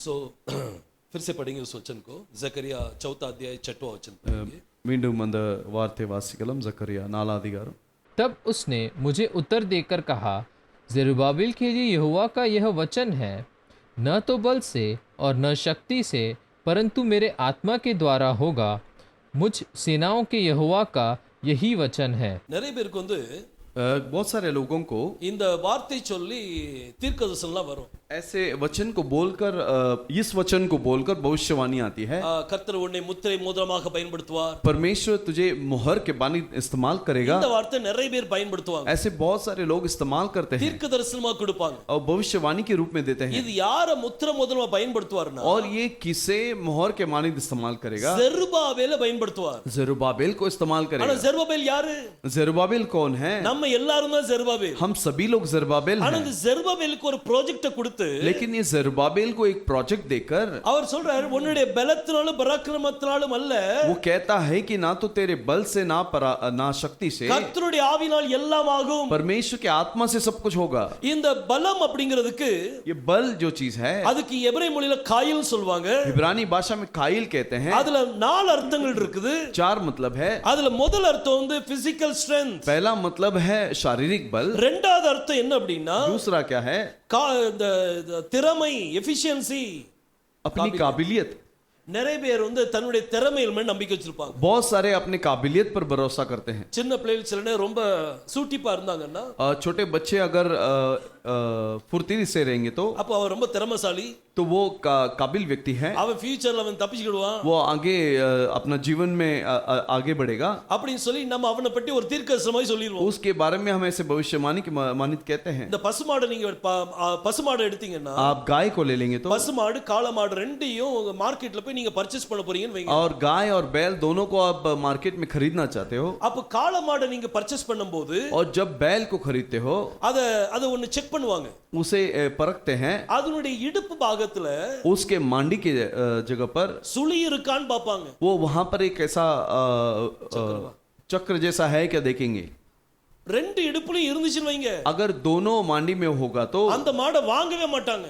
सो फिर से पढ़ेंगे उस वचन को, जकरिया 4 अध्याय 6वां वचन पढ़ेंगे। மீண்டும் அந்த வார்த்தை வாசிக்கலாம். ஜக்கரியா 4 அதிகாரம். तब उसने मुझे उत्तर देकर कहा, ज़ेरुब्बाबिल के लिए यहोवा का यह वचन है, न तो बल से और न शक्ति से, परंतु मेरे आत्मा के द्वारा होगा। मुझ सेनाओं के यहोवा का यही वचन है। நிறைய பேருக்கு வந்து बहुत सारे लोगों को இந்த வார்த்தை சொல்லி தீர்க்கதரிசனம்லாம் வரும்। ऐसे वचन को बोलकर इस वचन को बोलकर भविष्यवाणी आती है। கர்த்தர் உன்னை முத்திரை மோதிரமாக பயன்படுத்துவார், परमेश्वर तुझे मुहर के बानी इस्तेमाल करेगा। இந்த வார்த்தை நிறைய பேர் பயன்படுத்துவாங்க, ऐसे बहुत सारे लोग इस्तेमाल करते हैं தீர்க்கதரிசனமா கொடுப்பாங்க। और भविष्यवाणी के रूप में देते हैं। இது யார முத்திரை மோதிரமா பயன்படுத்துவார்னா, और ये किसे मुहर के मानी इस्तेमाल करेगा? ஜெருபாபேல பயன்படுத்துவார்। जरुब्बाबिल को इस्तेमाल ஆனா करेगा। ஜெருபாபேல் யாரு? जरुब्बाबिल कौन है? நம்ம எல்லாரும் தான் ஜெருபாபேல்। हम सभी लोग जरुब्बाबिल ஆனா हैं। இந்த ஜெருபாபேலுக்கு ஒரு ப்ராஜெக்ட் கொடுத்து, लेकिन ये जरुब्बाबिल को एक प्रोजेक्ट देकर அவர் சொல்றாரு, உன்னுடைய பலத்தினாலும் பராக்கிரமத்தினாலும் அல்ல, वो कहता है कि ना तो तेरे बल से ना शक्ति से, கர்த்தருடைய ஆவியினால் எல்லாம் ஆகும்। परमेश्वर के आत्मा से सब कुछ होगा। இந்த பலம் அப்படிங்கிறதுக்கு ये बल जो चीज है, அதுக்கு எபிரேய மொழியில காயில் சொல்வாங்க। इब्रानी भाषा में काइल कहते हैं। அதுல 4 அர்த்தங்கள் இருக்குது। 4 मतलब है। அதுல முதல் அர்த்தம் வந்து பிசிக்கல் ஸ்ட்ரெngth, पहला मतलब है शारीरिक बल। இரண்டாவது அர்த்தம் என்ன அப்படின்னா, दूसरा क्या है? திறமை, எஃபிஷியன்சி, अपनी काबिलियत। நிறைய பேர் வந்து தன்னுடைய திறமையில் மேல் நம்பிக்கை வச்சிருப்பாங்க। बहुत सारे अपने काबिलियत पर भरोसा करते हैं। சின்ன பிள்ளைகள் சில நேரம் ரொம்ப சூட்டிப்பா இருந்தாங்கன்னா, छोटे बच्चे अगर फुर्तीली से रहेंगे तो அப்ப அவர் ரொம்ப திறமைசாலி, वो काबिल व्यक्ति है। அவன் ஃபியூச்சர்ல அவன் தப்பிச்சுக்கிடுவான், वो आगे अपना जीवन में आगे बढ़ेगा அப்படின்னு சொல்லி நம்ம அவனை பற்றி ஒரு தீர்க்கதரிசனமாய் சொல்லிடுவோம்। उसके बारे में हम ऐसे भविष्यवाणी की मानित कहते हैं। இந்த பசுமாடு நீங்க பசுமாடு எடுத்தீங்கன்னா, आप गाय को ले लेंगे तो, பசுமாடு காளமாடு ரெண்டையும் மார்க்கெட்ல போய் நீங்க பர்ச்சேஸ் பண்ண போறீங்கன்னு வைங்க, और गाय और बैल दोनों को आप मार्केट में खरीदना चाहते हो, அப்ப காளமாடு நீங்க பர்ச்சேஸ் பண்ணும்போது और जब बैल को खरीदते हो அத ஒன்னு செக் பண்ணுவாங்க, उसे परखते हैं। அதனுடைய இடுப்பு பாகத்துல उसके मांडी के जगह पर சுழி இருக்கான்னு பாப்பாங்க। वो वहां पर एक ऐसा चक्र जैसा है क्या देखेंगे। ரெண்டு இடுப்புலயும் இருந்துச்சுன்னு வைங்க, अगर दोनों मांडी में होगा तो அந்த மாடை வாங்கவே மாட்டாங்க,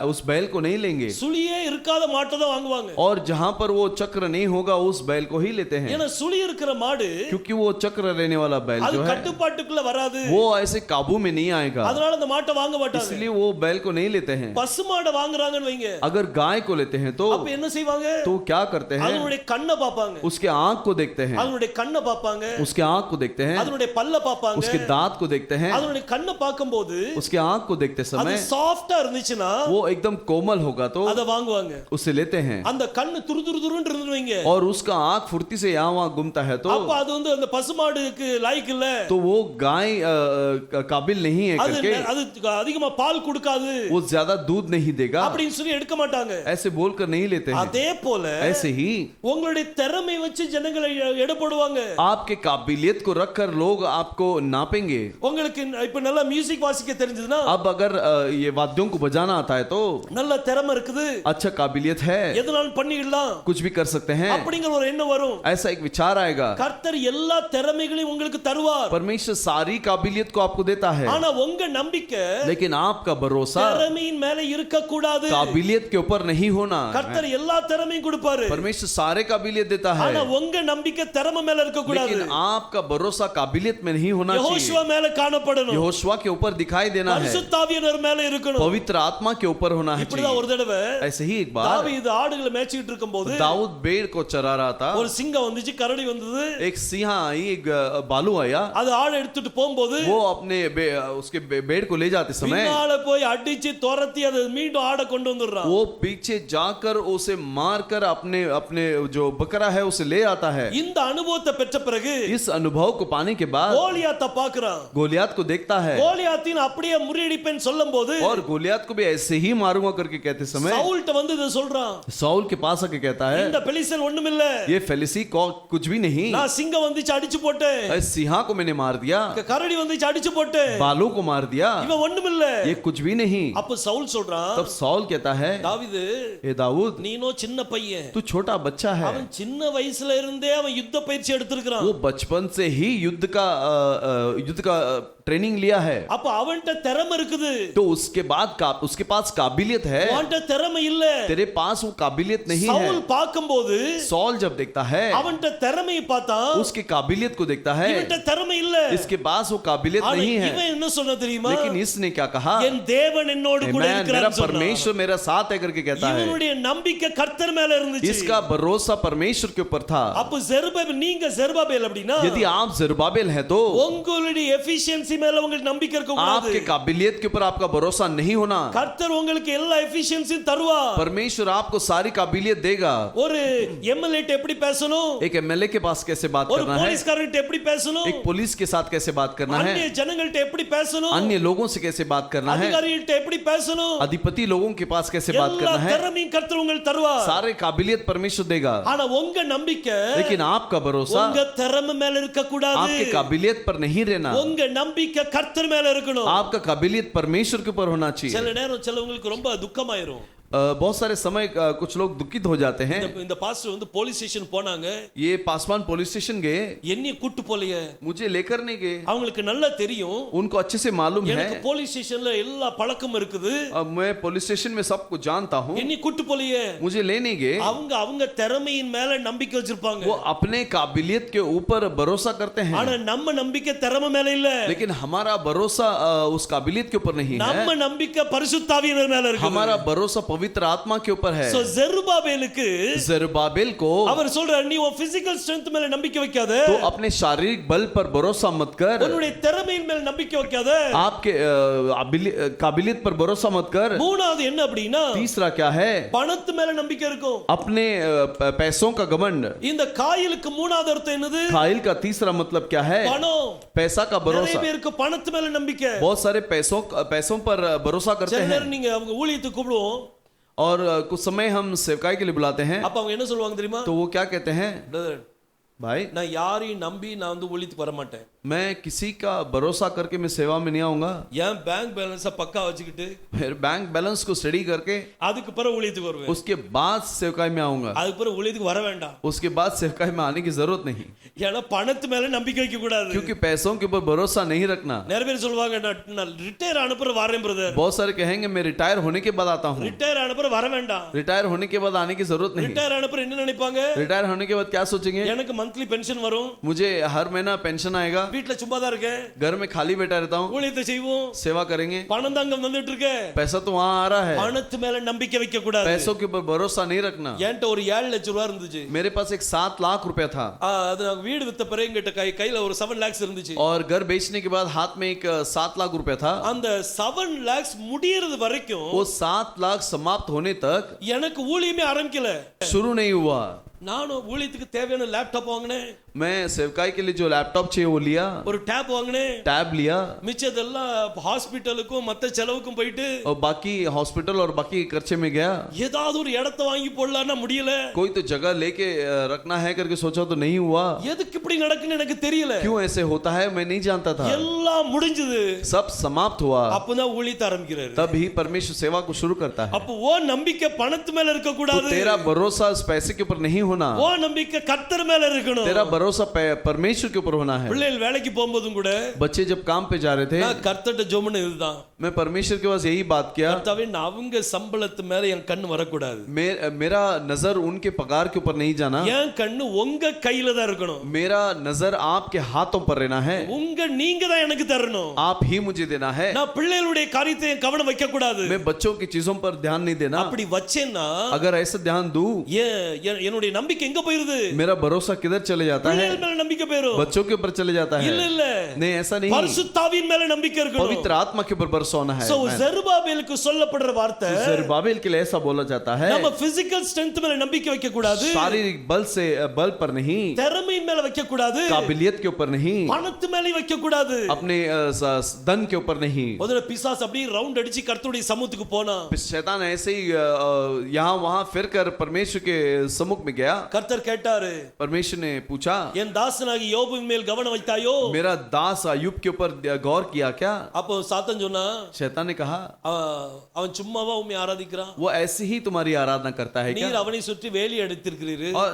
उस बैल को नहीं लेंगे, சுழியே இருக்காத மாட்டை தான் வாங்குவாங்க। और जहां पर वो चक्र नहीं होगा उस बैल को ही लेते हैं, ஏன்னா சுழி இருக்கிற மாடு क्योंकि वो चक्र रहने वाला बैल அது जो है கட்டுப்பாட்டுக்குள்ள வராது, वो ऐसे काबू में नहीं आएगा, அதனால அந்த மாட்டை வாங்க மாட்டாங்க। इसलिए वो बैल को नहीं लेते हैं। பசுமாடை வாங்குறாங்கன்னு வைங்க, अगर गाय को लेते हैं तो அப்ப என்ன செய்வாங்க? क्या करते हैं? அதனுடைய கண்ணை பாப்பாங்க, उसके आंख को देखते हैं, அதனுடைய கண்ணை பாப்பாங்க, उसके आंख को देखते हैं, அதனுடைய பல்ல பாப்பாங்க, उसके दांत को देखते हैं, அதனுடைய கண்ணை பார்க்கும்போது उसके आंख को देखते அது समय சாஃப்ட்டா இருந்துச்சுன்னா वो एकदम कोमल होगा तो அத வாங்குவாங்க। उसे लेते हैं, அந்த கண்ணு துருதுருன்னு இருந்து வைங்க, और उसका आंख फुर्ती से यहाँ वहां घूमता है तो அப்ப அது வந்து அந்த பசுமாடுக்கு லாய்க்கு இல்ல, वो गाय काबिल नहीं है அது करके அது அதிகமா பால் கொடுக்காது वो ज्यादा दूध नहीं देगा அப்படின்னு சொல்லி எடுக்க மாட்டாங்க। ऐसे बोलकर नहीं लेते हैं। அதே போல ऐसे ही உங்களுடைய திறமை வச்சு ஜனங்களை எடை போடுவாங்க। आपके काबिलियत को रखकर लोग आपको नापेंगे। உங்களுக்கு இப்ப நல்லா மியூசிக் வாசிக்க தெரிஞ்சதுன்னா, अब अगर ये वाद्यों को बजाना आता है तो நல்ல திறமை இருக்குது, अच्छा काबिलियत है, எதனாலும் பண்ணிடலாம் कुछ भी कर सकते हैं, அப்படிங்கிற ஒரு எண்ணம் வரும்। ऐसा एक विचार आएगा। கர்த்தர் எல்லா திறமைகளையும் உங்களுக்கு தருவார், परमेश्वर सारी काबिलियत को आपको देता है, ஆனா உங்க நம்பிக்கை लेकिन आपका भरोसा திறமையின் மேல இருக்க கூடாது। काबिलियत के ऊपर नहीं होना। கர்த்தர் எல்லா திறமையும் கொடுப்பாரு, परमेश्वर सारे काबिलियत देता है, ஆனா உங்க நம்பிக்கை திறமை மேல இருக்க கூடாது। लेकिन आपका भरोसा काबिलियत में नहीं होना चाहिए। யெகோஷுவா மேல காணப்படணும், यहोशुआ के ऊपर दिखाई देना है, பரிசுத்த ஆவியானவர் மேல இருக்கணும்। पवित्र आत्मा के ऊपर होना है இப்படிதான் ஒரு चाहिए। தடவை ऐसे ही एक बार தாவீது ஆடுகளை மேய்ச்சிட்டு இருக்கும்போது दाऊद भेड़ को चरा रहा था, ஒரு சிங்கம் வந்துச்சு, கரடி வந்தது, एक सिंह आई, एक बालू आया, அது ஆடு எடுத்துட்டு போகும்போது वो अपने उसके भेड़ को ले जाते समय பின்னால போய் அடிச்சு துரத்தி அது மீண்டும் ஆடை கொண்டு வந்துடுறான்। वो पीछे जाकर उसे मारकर अपने अपने जो बकरा है उसे ले आता है। இந்த அனுபவத்தை பெற்ற பிறகு इस अनुभव को पाने के बाद கோலியாத்தை பார்க்கறான், गोलियात को देखता है, கோலியாத்தின் அப்படியே முறியடிப்பேன்னு சொல்லும்போது और गोलियात को भी ऐसे ही मारूंगा करके कहते समय சவுல்ட்ட வந்து இத சொல்றான், साउल के पास आके कहता है இந்த பெலிஸ்தன் ஒண்ணுமில்ல, ये फेलिसी कुछ भी नहीं, நான் சிங்கம் வந்துச்சு அடிச்சு போட்டேன், सिंहा को मैंने मार दिया, கரடி வந்துச்சு அடிச்சு போட்டேன், बालू को मार दिया, இவன் ஒண்ணுமில்ல। ये कुछ भी नहीं। அப்ப சவுல் சொல்றான், तब साउल कहता है தாவீது ए दाऊद நீனோ சின்ன பையன், तू छोटा बच्चा है, அவன் சின்ன வயசுல இருந்தே அவன் யுத்த பயிற்சி எடுத்திருக்கான், वो बचपन से ही युद्ध का ट्रेनिंग लिया है அப்ப அவன்கிட்ட திறமை இருக்குது, तो उसके बाद उसके पास काबिलियत है, அவன்கிட்ட திறமை இல்ல. तेरे पास वो काबिलियत नहीं है। சவுல் பார்க்கும்போது सॉल जब देखता है அவன்கிட்ட திறமையை பார்த்தா उसकी काबिलियत को देखता है, இவன்கிட்ட திறமை இல்ல. इसके पास वो काबिलियत ஆனா नहीं है। இவன் என்ன சொன்னா தெரியுமா? लेकिन इसने क्या कहा, என் தேவன் என்னோடு கூட मेरा இருக்கிறார் சொன்னான். परमेश्वर मेरा साथ है करके कहता है। இவனுடைய நம்பிக்கை கர்த்தர் மேல இருந்துச்சு. इसका भरोसा परमेश्वर के ऊपर था। அப்ப ஜெருபாபேல், நீங்க ஜெருபாபேல் அப்படினா यदि आप जरुब्बाबेल है तो உங்களுடைய எஃபிஷியன்சி மேல உங்களுக்கு நம்பிக்கை இருக்க கூடாது. आपके काबिलियत के ऊपर आपका भरोसा नहीं होना। கர்த்தர் உங்களுக்கு எல்லா எஃபிஷியன்சியும் தருவார். परमेश्वर आपको सारी काबिलियत देगा। ஒரு எம்எல்ஏ எப்படி பேசணும், एक एमएलए के पास कैसे बात ஒரு करना है, போலீஸ்காரர்கிட்ட எப்படி பேசணும், एक पुलिस के साथ कैसे बात करना है, अन्य ஜனங்கள்ட்ட எப்படி பேசணும், अन्य लोगों से कैसे बात करना है, அதிகாரிகிட்ட எப்படி பேசணும், अधिपति लोगों के पास कैसे बात எல்லா करना है, திறமையும் கர்த்தர் உங்களுக்கு தருவார். सारे काबिलियत परमेश्वर देगा। ஆனா உங்க நம்பிக்கை लेकिन आपका भरोसा உங்க திறமை மேல இருக்க கூடாது. आपके काबिलियत पर नहीं रहना, உங்க நம்பிக்கை கர்த்தர் மேல இருக்கணும். आपका काबिलियत परमेश्वर के ऊपर होना चाहिए। சில நேரம் சிலவங்களுக்கு ரொம்ப துக்கமாயிரும். बहुत सारे समय कुछ लोग दुखित हो जाते हैं। இந்த பாஸ்டர் வந்து போலீஸ் ஸ்டேஷன் போனாங்க, ये पासवान पुलिस स्टेशन गए, என்னைய கூட்டு போலையே, मुझे लेकर नहीं गए। அவங்களுக்கு நல்லா தெரியும் उनको अच्छे से मालूम है எனக்கு போலீஸ் ஸ்டேஷன்ல எல்லா பழக்கம் இருக்குது, मैं पुलिस स्टेशन में सब कुछ जानता हूँ, என்னைய கூட்டு போலையே। मुझे ले नहीं गए। அவங்க திறமையின் மேல நம்பிக்கை வச்சிருப்பாங்க, वो अपने काबिलियत के ऊपर भरोसा करते हैं, ஆனா நம்ம நம்பிக்கை திறமை மேல இல்ல. लेकिन हमारा भरोसा उस काबिलियत के ऊपर नहीं है। நம்ம நம்பிக்கை பரிசுத்த ஆவியானவர் மேல இருக்கு. हमारा भरोसा पवित्र आत्मा के ऊपर है। சோ ஜெருபாபேலுக்கு जरुब्बाबेल को அவர் சொல்றார், நீ உன் பிசிக்கல் ஸ்ட்ரெngth மேல நம்பிக்கை வைக்காத, तो अपने शारीरिक बल पर भरोसा मत कर, உன்னுடைய திறமையின் மேல நம்பிக்கை வைக்காத, आपके काबिलियत पर भरोसा मत कर। மூணாவது என்ன அப்படினா तीसरा क्या है, பணத்து மேல நம்பிக்கை இருக்கும். अपने पैसों का घमंड। இந்த காயிலுக்கு மூணாவது அர்த்தம் என்னது? कायल का तीसरा मतलब क्या है, பணம். पैसा का நிறைய भरोसा। பேருக்கு பணத்து மேல நம்பிக்கை. बहुत सारे पैसों पर भरोसा करते சில हैं। நேரம் நீங்க அவங்க ஊழியத்துக்கு கூப்பிடுவோம், और कुछ समय हम सेवकाई के लिए बुलाते हैं, அப்ப அவங்க என்ன சொல்லுவாங்க தெரியுமா? तो वो क्या कहते हैं, பிரதர், भाई நான் யாரையும் நம்பி நான் வந்து ஊழியத்துக்கு வர மாட்டேன், मैं किसी का भरोसा करके मैं सेवा में नहीं आऊंगा। என் பேங்க் பேலன்ஸை பக்கா வச்சுக்கிட்டு फिर बैंक बैलेंस को स्टडी करके அதுக்கு பிறகு ஊழியத்துக்கு வருவேன், उसके बाद सेवकाई में आऊंगा, அதுக்கு பிறகு ஊழியத்துக்கு வர வேண்டாம். उसके बाद सेवकाई में आने की जरूरत नहीं, ஏன்னா பணத்து மேல நம்பிக்கை வைக்க கூடாது. क्योंकि पैसों के ऊपर भरोसा नहीं रखना। நிறைய பேர் சொல்லுவாங்க, நான் ரிட்டையர் ஆன பிறகு வரேன் பிரதர், बहुत सारे कहेंगे मैं रिटायर होने के बाद आता हूँ। ரிட்டையர் ஆன பிறகு வர வேண்டாம். रिटायर होने के बाद आने की जरूरत नहीं। ரிட்டையர் ஆன பிறகு என்ன நினைப்பாங்க? रिटायर होने के बाद क्या सोचेंगे, எனக்கு மந்த்லி பென்ஷன் வரும், मुझे हर महीना पेंशन आएगा, வீட்ல சும்மா தான் இருக்கேன், घर में खाली बैठा रहता हूँ, ஊழியத்தை செய்வோம், सेवा करेंगे, பணம் தாங்க வந்துட்டு இருக்கு. पैसा तो वहां आ रहा है, பணத்து மேல நம்பிக்கை வைக்க கூடாது. पैसों के ऊपर भरोसा नहीं रखना। என்கிட்ட ஒரு 7 லட்சம் ரூபாய் இருந்துச்சு, मेरे पास एक 7 लाख रुपया था, அது நான் வீடு வித்த பிறகு என்கிட்ட கையில ஒரு 7 lakhs இருந்துச்சு. और घर बेचने के बाद हाथ में एक 7 लाख रुपया था। அந்த 7 lakhs முடியறது வரைக்கும் वो 7 लाख समाप्त होने तक எனக்கு ஊழியமே ஆரம்பிக்கல. शुरू नहीं हुआ। நானும் ஊழியத்துக்கு தேவையான லேப்டாப் வாங்கினேன், मैं सेवकाई के लिए जो लैपटॉप चाहिए वो लिया, ஒரு டேப் வாங்கினேன், टैब लिया, மிச்சதெல்லாம் ஹாஸ்பிட்டலுக்கும் மத்த செலவுக்கும் போயிட்டு और बाकी हॉस्पिटल और बाकी खर्चे में गया। ஏதாவது ஒரு இடத்தை வாங்கி போடலாம்னா முடியல. कोई तो जगह लेके रखना है करके सोचा तो नहीं हुआ। எதுக்கு இப்படி நடக்குன்னு எனக்கு தெரியல. क्यों ऐसे होता है मैं नहीं जानता था। எல்லாம் முடிஞ்சது, सब समाप्त हुआ, அப்பதான் ஊழியத்தை ஆரம்பிக்கிறாரு. तभी परमेश्वर सेवा को शुरू करता है। அப்போ ஓ நம்பிக்கை பணத்து மேல இருக்க तो கூடாது, तेरा भरोसा उस पैसे के ऊपर नहीं होना, ஓ நம்பிக்கை கர்த்தர் மேல இருக்கணும். तेरा भरोसा परमेश्वर के ऊपर होना है। பிள்ளைகள் வேலைக்கு போகும்போதும் கூட बच्चे जब काम पे जा रहे थे, நான் கர்த்தர்ட்ட ஜெபம் இதுதான், मैं परमेश्वर के पास यही बात किया, கர்த்தாவே அவங்க சம்பளத்து மேல என் கண்ணு வரக்கூடாது, मेरा नजर उनके पगार के ऊपर नहीं जाना, என் கண்ணு உங்க கையில தான் இருக்கணும், मेरा नजर आपके हाथों पर रहना है, நீங்க தான் எனக்கு தரணும், आप ही मुझे देना है। நான் பிள்ளைகளுடைய காரியத்தை கவனம் வைக்க கூடாது, मैं बच्चों की चीजों पर ध्यान नहीं देना। அப்படி வச்சேன்னா अगर ऐसा ध्यान दूं, என்னுடைய நம்பிக்கை எங்க போயிருது? मेरा भरोसा किधर चले जाता है? பிள்ளைகள் மேல நம்பிக்கை போயிரும், बच्चों के ऊपर चले जाता है। இல்ல இல்ல, नहीं ऐसा नहीं, பரிசுத்தாவின் மேல நம்பிக்கை இருக்கணும், पवित्र आत्मा के ऊपर भरोसा होना है। சோ ஜெருபாபேலுக்கு சொல்லப்படுற வார்த்தை जरुब्बाबेल के लिए ऐसा बोला जाता है, நம்ம பிசிக்கல் ஸ்ட்ரெngth மேல நம்பிக்கை வைக்க கூடாது, शारीरिक बल पर नहीं, திறமையின் மேல வைக்க கூடாது, काबिलियत के ऊपर नहीं, பணத்து மேல வைக்க கூடாது, अपने धन के ऊपर नहीं। முதல்ல பிசாசு அப்படியே ரவுண்ட் அடிச்சு கர்த்தருடைய சமூகத்துக்கு போனா, शैतान ऐसे ही यहाँ वहां फिर कर परमेश्वर के सम्मुख में गया, गया। கர்த்தர் கேட்டாரு, परमेश्वर ने पूछा, என் தாசனாகி யோபுவின் மேல் கவனம் வைத்தாயோ? मेरा दास अय्यूब के ऊपर गौर किया क्या? அப்போ சாத்தான் சொன்னா, शैतान ने कहा, அவன் சும்மாவா உம்மை ஆராதிக்கிறான், वो ऐसे ही तुम्हारी आराधना करता है क्या? நீர் அவனை சுற்றி வேலி அடைத்திருக்கிறீர், और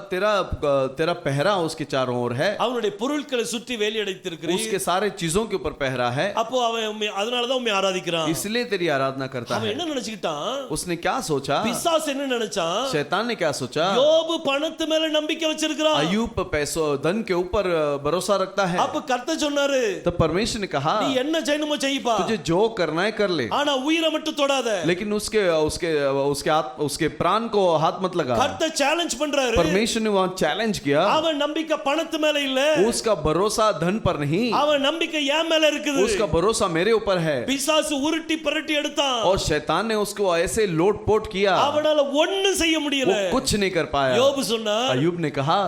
तेरा पहरा उसके चारों ओर है, அவனுடைய பொருட்களை சுற்றி வேலி அடைத்திருக்கிறீர், उसके सारे चीजों के ऊपर पहरा है, அப்போ அவன் அதனாலதான் உம்மை ஆராதிக்கிறான்। इसलिए तेरी आराधना करता அவன் है। என்ன நினைச்சுக்கிட்டான்? उसने क्या सोचा? பிசாசு என்ன நினைச்சான்? शैतान ने क्या सोचा? யோபு பணத்து மேல நம்பிக்கை வச்சிருக்கிறான்। अय्यूब पैसों धन के ऊपर भरोसा रखता है। அப்ப கர்த்தர் சொன்னாரு, तो परमेश्वर ने कहा, நீ என்ன செய்யணுமோ செய்ப்பா, तुझे जो करना है कर ले, ஆனா உயிரை மட்டும் தொடாத। लेकिन उसके प्राण को हाथ मत लगा। கர்த்தர் சேலஞ்ச் பண்றாரு। परमेश्वर ने वहां चैलेंज किया। அவன் நம்பிக்கை பணத்து மேல இல்ல, उसका भरोसा धन पर नहीं, அவன் நம்பிக்கை என் மேல இருக்குது। उसका भरोसा मेरे ऊपर है। பிசாசு உருட்டி புரட்டி எடுத்தான், और शैतान ने उसको ऐसे लोटपोट किया, அவனால ஒண்ணும் செய்ய முடியல। वो कुछ नहीं कर पाया। யோபு சொன்னார், अय्यूब ने कहा,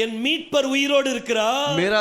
என் மீட்பர் உயிரோடு இருக்கிறார், मेरा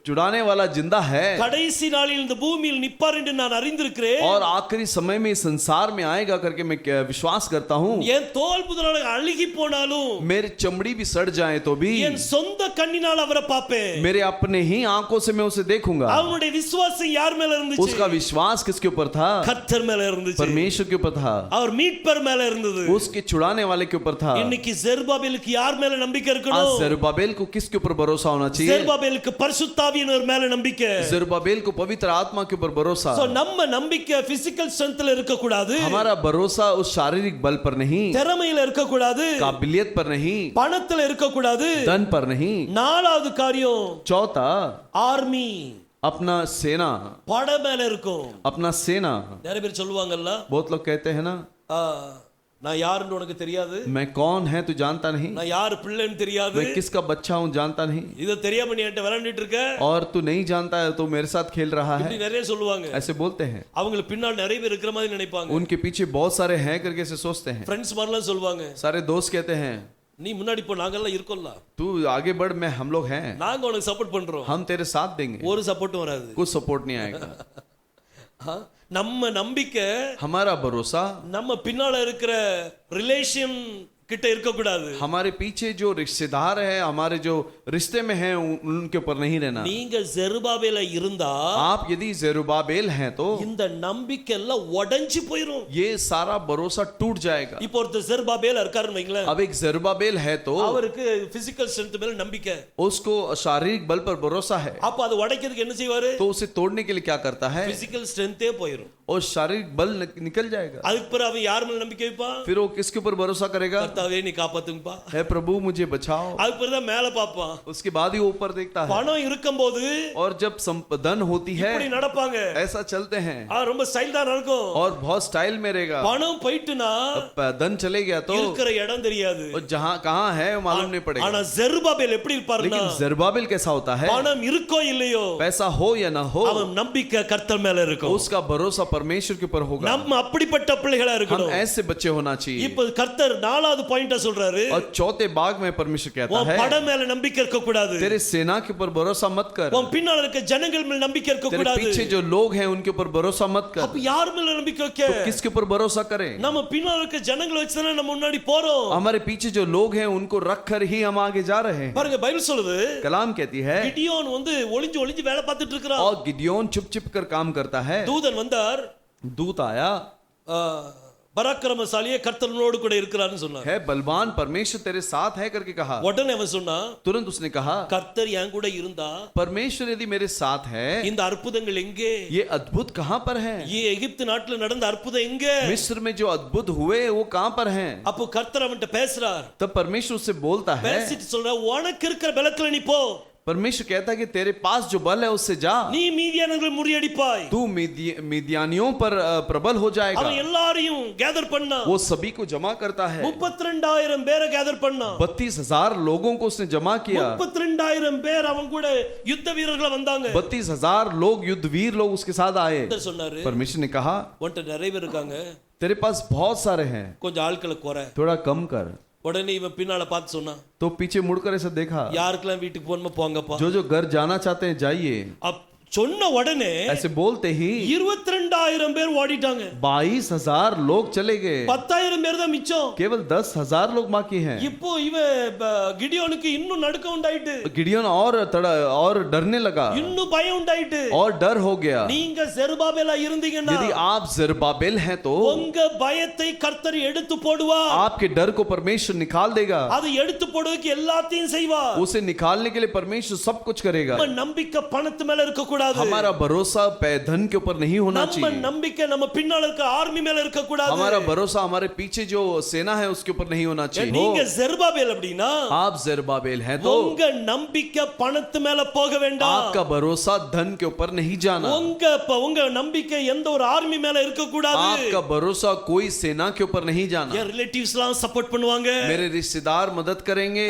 छुड़ाने वाला जिंदा है, கடைசி நாளில் இந்த பூமியில் நிப்பார் என்று நான் அறிந்திருக்கிறேன், और आखिरी समय में संसार में आएगा करके मैं विश्वास करता हूँ। என் தோல் புதனால அழுகி போனாலும், मेरी चमड़ी भी सड़ जाए तो भी, என் சொந்த கண்ணினால் அவரை பார்ப்பேன்। मेरे अपने ही आंखों से मैं उसे देखूंगा। அவனுடைய விசுவாசம் யார் மேல இருந்துச்சு? उसका विश्वास किसके ऊपर था? கர்த்தர் மேல இருந்துச்சு, परमेश्वर के ऊपर था, அவர் மீட்பர் மேல இருந்தது। उसके छुड़ाने वाले के ऊपर था। இன்னைக்கு ஜெருபாபேலுக்கு யார் மேல நம்பிக்கை आज இருக்கணும்? जरुब्बाबेल को किसके ऊपर भरोसा होना चाहिए? ஜெருபாபேலுக்கு பரிசுத்த ஆவியானவர் மேல நம்பிக்கை। जरुब्बाबेल को पवित्र आत्मा के ऊपर भरोसा। சோ நம்ம நம்பிக்கை பிசிக்கல் ஸ்ட்ரெngthல இருக்க கூடாது, हमारा भरोसा उस शारीरिक बल पर नहीं, திறமையில இருக்க கூடாது, काबिलियत पर नहीं, பணத்துல இருக்க கூடாது। धन पर नहीं। நாலாவது காரியம், चौथा, ஆர்மி, अपना सेना, பட மேல இருக்கும்। अपना सेना। நிறைய பேர் சொல்லுவாங்கல்ல, बहुत लोग कहते हैं ना, நான் யாருன்னு உனக்கு தெரியாது, मैं कौन है तू जानता नहीं, நான் யார் பிள்ளைன்னு தெரியாது, मैं किसका बच्चा हूँ जानता नहीं, இத தெரியாம நீ என்கிட்ட விளையாடிட்டு இருக்க, और तू नहीं जानता है तो मेरे साथ खेल रहा है, இப்படி நிறைய சொல்லுவாங்க। ऐसे बोलते हैं। அவங்களுக்கு பின்னால் நிறைய பேர் இருக்கிற மாதிரி நினைப்பாங்க। उनके पीछे बहुत सारे हैं करके ऐसे सोचते हैं। ஃப்ரெண்ட்ஸ் மாதிரிலாம் சொல்லுவாங்க, सारे दोस्त कहते हैं, நீ முன்னாடி போ, நாங்கெல்லாம் இருக்கோம்ல, तू आगे बढ़, मैं हम लोग हैं, நாங்க உனக்கு சப்போர்ட் பண்றோம்। हम तेरे साथ देंगे। ஒரு சப்போர்ட்டும் வராது। कुछ सपोर्ट नहीं आएगा। நம்ம நம்பிக்கை, हमारा भरोसा நம்ம பின்னால இருக்கிற ரிலேஷன் கிட்ட இருக்க கூடாது। हमारे पीछे जो रिश्तेदार है, हमारे जो रिश्ते में हैं, उनके ऊपर नहीं रहना। நீங்க ஜெருபாபேல இருந்தா, आप यदि जेरुब्बाबेल हैं तो இந்த நம்பிக்கை எல்லாம் உடைஞ்சு போயிடும்। ये सारा भरोसा टूट जाएगा। இப்போ ஒருத்தர் ஜெருபாபேல இருக்காருன்னு வைங்களேன், अब एक जेरुब्बाबेल है तो அவருக்கு பிசிக்கல் ஸ்ட்ரெngth மேல நம்பிக்கை, उसको शारीरिक बल पर भरोसा है, அப்ப அது உடைக்கிறதுக்கு என்ன செய்வாரு? तो उसे तोड़ने के लिए क्या करता है? பிசிக்கல் ஸ்ட்ரெngthே போயிடும்। और शारीरिक बल निकल जाएगा। அதுக்கு பிறகு அவன் யார் மேல நம்பிக்கை வைப்பான்? फिर वो किसके ऊपर भरोसा करेगा? கர்த்தாவே நீ காப்பாத்துங்கப்பா, है प्रभु मुझे बचाओ। அதுக்கு பிறகு தான் மேல பாப்பான்। उसके बाद ही वो ऊपर देखता है। பணம் இருக்கும்போது और जब धन होती है இப்படி நடப்பாங்க, ऐसा चलते हैं, ரொம்ப ஸ்டைல் தான் நடக்கும்। और बहुत स्टाइल में रहेगा। பணம் போயிட்டுனா धन चले गया तो இருக்கிற இடம் தெரியாது, और जहाँ कहाँ है मालूम नहीं पड़ेगा। ஆனா ஜெருபாபேல் எப்படி இருப்பாருன்னா, लेकिन जेरुब्बाबेल कैसा होता है? பணம் இருக்கோ இல்லையோ, पैसा हो या ना हो, அவன் நம்பிக்கை கர்த்தர் மேல இருக்கும்। उसका भरोसा परमेश्वर के ऊपर होगा। நம்ம அப்படிப்பட்ட பிள்ளைகளா हम இருக்கணும்। ऐसे बच्चे होना चाहिए। இப்போ கர்த்தர் நாலாவது பாயிண்ட சொல்றாரு, और चौथे भाग में परमेश्वर कहता உன் है, பட மேல நம்பிக்கை இருக்க கூடாது, तेरे सेना के ऊपर भरोसा मत कर, உன் பின்னால இருக்க ஜனங்கள் மேல நம்பிக்கை இருக்க तेरे கூடாது। पीछे जो लोग हैं उनके ऊपर भरोसा मत कर। அப்ப யார் மேல நம்பிக்கை வைக்க? तो किसके ऊपर भरोसा करें? நம்ம பின்னால இருக்க ஜனங்களை வச்சு தானே நம்ம முன்னாடி போறோம்। हमारे पीछे जो लोग हैं उनको रख कर ही हम आगे जा रहे हैं। பாருங்க பைபிள் சொல்லுது, कलाम कहती है, கிடியோன் வந்து ஒளிஞ்சு ஒளிஞ்சு வேலை பார்த்துட்டு இருக்கிறான்। और गिडियोन छुप छुप कर काम करता है। தூதன் வந்தார், दूत आया, பராக்கிரமசாலியே கர்த்தரோடு கூட இருக்கிறான்னு சொன்னார்। है बलवान परमेश्वर तेरे साथ है करके कहा। உடனே அவன் சொன்னான், तुरंत उसने कहा, கர்த்தர் என் கூட இருந்தா परमेश्वर यदि मेरे साथ है, இந்த அற்புதங்கள் எங்கே? ये अद्भुत कहाँ पर है? ये எகிப்து நாட்டுல நடந்த அற்புதம் எங்கே? मिस्र में जो अद्भुत हुए वो कहाँ पर हैं? அப்போ கர்த்தர் அவன்கிட்ட பேசுறார், तब परमेश्वर उससे बोलता है, பேசிட்டு சொல்றார், உனக்கு இருக்கிற பலத்துல நீ போ, परमेश्वर कहता है कि तेरे पास जो बल है उससे जा, நீ மீதியானவர்களை முறியடிப்பாய்। तू मिद्यानियों पर प्रबल हो जाएगा। அவன் எல்லாரையும் கேதர் பண்ணா, वो सभी को जमा करता है। 32,000 பேரை கேதர் பண்ணா, 32,000 लोगों को उसने जमा किया। 32,000 பேர் அவன் கூட யுத்த வீரர்களா வந்தாங்க। 32,000 लोग युद्धवीर लोग उसके साथ आए। கர்த்தர் சொன்னாரு, परमेश्वर ने कहा, உன்கிட்ட நிறைய பேர் இருக்காங்க, तेरे पास बहुत सारे हैं, கொஞ்சம் ஆட்களை குறை। थोड़ा कम कर। உடனே இவன் பின்னால பார்த்து சொன்னான், तो पीछे मुड़कर ऐसा देखा, யாருக்கெல்லாம் வீட்டுக்கு போகணுமோ போங்கப்பா। जो जो घर जाना चाहते हैं जाइए। अब சொன்ன உடனே ऐसे बोलते ही 22,000 பேர் ஓடிட்டாங்க. 22,000 लोग चले गए, 10,000 பேர் தான் மிச்சம். केवल 10,000 लोग बाकी हैं। இப்போ கிடியோனுக்கு இன்னும் நடுக்கம் உண்டாயிட்டு, गिडियोन और डरने लगा இன்னும் பயம் உண்டாயிட்டு. और डर हो गया। நீங்க செருபாபேலா இருந்தீங்கன்னா यदि आप जरुब्बाबेल हैं तो உங்க பயத்தை கர்த்தர் எடுத்து போடுவார். आपके डर को परमेश्वर निकाल देगा, அது எடுத்து போடுறதுக்கு எல்லாத்தையும் செய்வார். उसे निकालने के लिए परमेश्वर सब कुछ करेगा। நம்ம நம்பிக்கை பணத்து மேல இருக்க கூடாது. हमारा भरोसा धन के ऊपर नहीं होना நம்ம चाहिए। நம்பிக்கை நம்ம பின்னால இருக்க ஆர்மி மேல இருக்க கூடாது. हमारा भरोसा हमारे पीछे जो सेना है उसके ऊपर नहीं होना चाहिए। நீங்க செருபாபேல் அப்படினா आप जरुब्बाबेल हैं तो உங்க நம்பிக்கை பணத்து மேல போக வேண்டாம். आपका भरोसा धन के ऊपर नहीं जाना। உங்க நம்பிக்கை எந்த ஒரு ஆர்மி மேல இருக்க கூடாது. आपका भरोसा कोई सेना के ऊपर नहीं जाना। என் ரிலேட்டிவ்ஸ்லாம் சப்போர்ட் பண்ணுவாங்க, मेरे रिश्तेदार मदद करेंगे,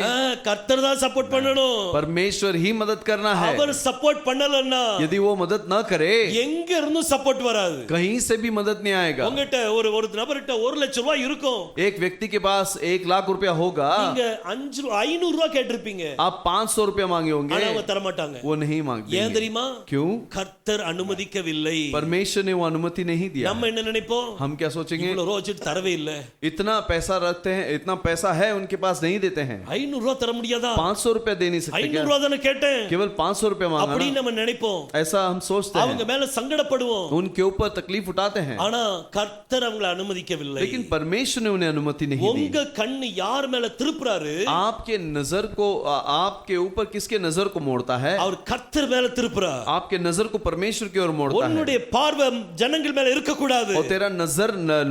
கர்த்தர் தான் சப்போர்ட் பண்ணணும். परमेश्वर ही मदद करना है। அவர் சப்போர்ட் பண்ணலன்னா यदि वो मदद न करे எங்க இருந்தும் சப்போர்ட் வராது. कहीं से भी मदद नहीं आएगा। உங்ககிட்ட ஒரு நபர்கிட்ட 1 லட்சம் ரூபாய் இருக்கும், एक व्यक्ति के पास 1 लाख रुपया होगा, நீங்க 500 ரூபாய் கேட்டிருப்பீங்க, आप 500 रुपया मांगे होंगे, ஆனா அவங்க தர மாட்டாங்க. वो नहीं मांगेंगे। ஏன் தெரியுமா? क्यों? கர்த்தர் அனுமதிக்கவில்லை. परमेश्वर ने वो अनुमति नहीं दिया। நம்ம என்ன நினைப்போம்? हम क्या सोचेंगे? இவ்வளவு ரூபாய் வச்சிட்டு தரவே இல்ல, इतना पैसा रखते हैं, इतना पैसा है उनके पास नहीं देते हैं। 500 ரூபாய் தர முடியாதா? 500 रुपया दे नहीं सकते 500 क्या? ரூபாய் தானே கேட்டேன், केवल 500 रुपया मांगा அப்படி ना? நம்ம நினைப்போம். ऐसा हम सोचते அவங்க हैं, மேல சங்கடப்படுவோம். उनके ऊपर तकलीफ उठाते हैं, ஆனா கர்த்தர் அவங்களை அனுமதிக்கவில்லை. लेकिन परमेश्वर ने उन्हें अनुमति नहीं दी। உங்க கண்ணு யார் மேல திருப்புறாரு? आपके नजर को आपके ऊपर किसके नजर को मोड़ता है? அவர் கர்த்தர் மேல திருப்புறார். आपके नजर को परमेश्वर की ओर मोड़ता है। உன்னுடைய பார்வை ஜனங்கள் மேல இருக்க கூடாது. और तेरा नजर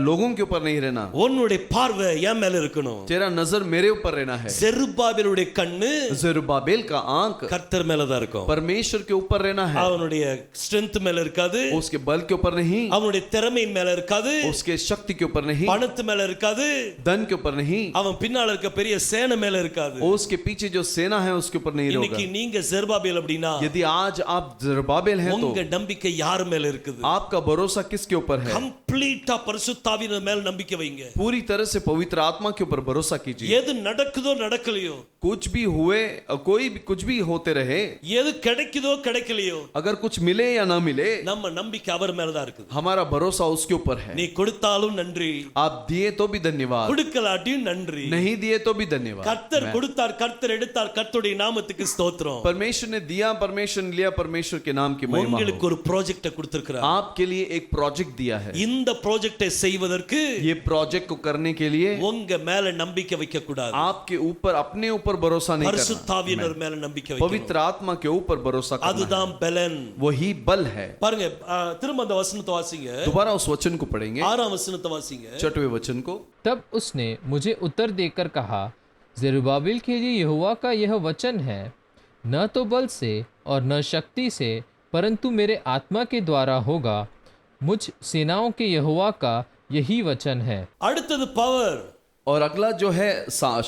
लोगों के ऊपर नहीं रहना, உன்னுடைய பார்வை என் மேல இருக்கணும். तेरा नजर मेरे ऊपर रहना है। செருபாபேலுடைய கண்ணு जरुब्बाबेल का आंख கர்த்தர் மேல தான் இருக்கும். परमेश्वर के ऊपर रहना है, அவனுடைய ஸ்ட்ரெngth மேல இருக்காது, उसके बल के ऊपर नहीं, அவனுடைய திறமை மேல இருக்காது, उसके शक्ति के ऊपर नहीं, பணத்து மேல இருக்காது, धन के ऊपर नहीं, அவன் பின்னால இருக்க பெரிய சேனை மேல இருக்காது. उसके पीछे जो सेना है उसके ऊपर नहीं இன்னைக்கு होगा। நீங்க செருபாபேல் அப்படினா यदि आज आप जरुब्बाबेल हैं तो உங்க நம்பிக்கை யார் மேல இருக்குது? आपका भरोसा किसके ऊपर है? கம்ப்ளீட்டா பரிசுத்தாவியின் மேல நம்பிக்கை வைங்க. पूरी तरह से पवित्र आत्मा के ऊपर भरोसा कीजिए। எது நடக்குதோ நடக்கலையோ, कुछ भी हुए, कुछ भी होते रहे, எது கிடைக்குதோ கிடைக்கலையோ, अगर कुछ मिले या ना मिले, நம்ம நம்பிக்கை அவர் மேல தான் இருக்குது. हमारा भरोसा उसके ऊपर है। நீ கொடுத்தாலும் நன்றி, आप दिए तो भी धन्यवाद, கொடுக்கலாட்டியும் நன்றி. नहीं दिए तो भी धन्यवाद। கர்த்தர் கொடுத்தார், கர்த்தர் எடுத்தார், கர்த்தருடைய நாமத்துக்கு ஸ்தோத்திரம். परमेश्वर ने दिया, परमेश्वर ने लिया, परमेश्वर के नाम की महिमा हो। உங்களுக்கு ஒரு ப்ராஜெக்ட் கொடுத்திருக்கிறார். आपके लिए एक प्रोजेक्ट दिया है। இந்த ப்ராஜெக்ட்டை செய்வதற்கு ये प्रोजेक्ट को करने के लिए உங்க மேல நம்பிக்கை வைக்க கூடாது. आपके ऊपर, अपने ऊपर भरोसा नहीं करना, பரிசுத்தாவியினர் மேல நம்பிக்கை வைக்கணும். पवित्र आत्मा के ऊपर भरोसा करना है। அதுதான் பலன். वही बल है। பாருங்க, திரும்ப அந்த வசனத்தை வாசிங்க. दोबारा उस वचन को पढ़ेंगे, 6ஆம் வசனத்தை வாசிங்க. 6वें वचन को। तब उसने मुझे उत्तर देकर कहा, ज़ेरुब्बाबेल के लिए यहोवा का यह वचन है, न तो बल से और न शक्ति से, परंतु मेरे आत्मा के द्वारा होगा। मुझ सेनाओं के यहोवा का यही वचन है। அடுத்தது பவர். और अगला जो है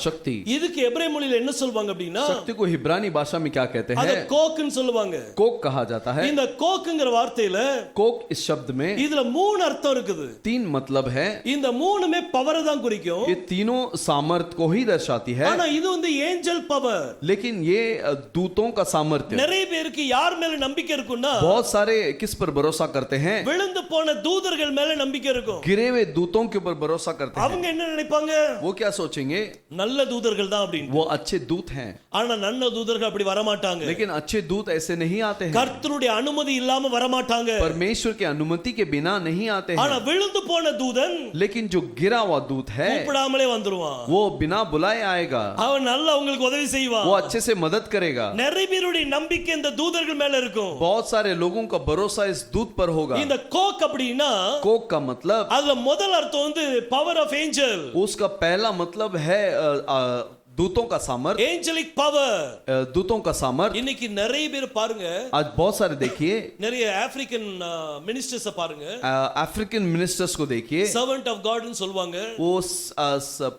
शक्ति। இதுக்கு எபிரேய மொழியில என்ன சொல்வாங்க அப்படினா, शक्ति को हिब्रानी भाषा में क्या कहते அத हैं? கோக்னு சொல்லுவாங்க. कोक कहा जाता है। இந்த கோக்ங்கற வார்த்தையில कोक इस शब्द में இதுல 3 அர்த்தம் இருக்குது. 3 मतलब है। இந்த மூணுமே பவரை தான் குறிக்கும். ये तीनों सामर्थ को ही दर्शाती है, ஆனா இது வந்து ஏஞ்சல் பவர். लेकिन ये दूतों का सामर्थ्य। நிறைய பேருக்கு யார் மேல நம்பிக்கை இருக்குன்னா, बहुत सारे किस पर भरोसा करते हैं? விழுந்து போன தூதர்கள் மேல நம்பிக்கை இருக்கும். गिरे हुए दूतों के ऊपर भरोसा करते हैं। அவங்க என்ன நினைப்பாங்க? वो क्या सोचेंगे? நல்ல தூதர்கள் தான் அப்படின்னு. वो अच्छे दूत हैं, ஆனா நல்ல தூதர்கள் அப்படி வர மாட்டாங்க. लेकिन अच्छे दूत ऐसे नहीं आते हैं। கர்த்தருடைய அனுமதி இல்லாம வர மாட்டாங்க. परमेश्वर की अनुमति के बिना नहीं आते ஆனா हैं। விழுந்து போன தூதன் लेकिन जो गिरा हुआ दूत है கூப்பிடாமலே வந்துருவான். वो बिना बुलाए आएगा, அவன் நல்லா உங்களுக்கு உதவி செய்வான். वो अच्छे से मदद करेगा। நிறைய பேருடைய நம்பிக்கை இந்த தூதர்கள் மேல இருக்கும். बहुत सारे लोगों का भरोसा इस दूत पर होगा। இந்த கோக் அப்படினா, कोक का मतलब, அதுல முதல் அர்த்தம் வந்து பவர் ஆஃப் ஏஞ்சல். उसका पहला मतलब है दूतों का सामर्थ्य, ஏஞ்சலிக் பவர். दूतों का सामर्थ्य। இன்னைக்கு நிறைய பேர் பாருங்க, आज बहुत सारे देखिए, நிறைய ஆப்பிரிக்கன் மினிஸ்டர்ஸ் பாருங்க, अफ्रीकन मिनिस्टर्स को देखिए, சர்வன்ட் ஆஃப் காட் னு சொல்வாங்க. वो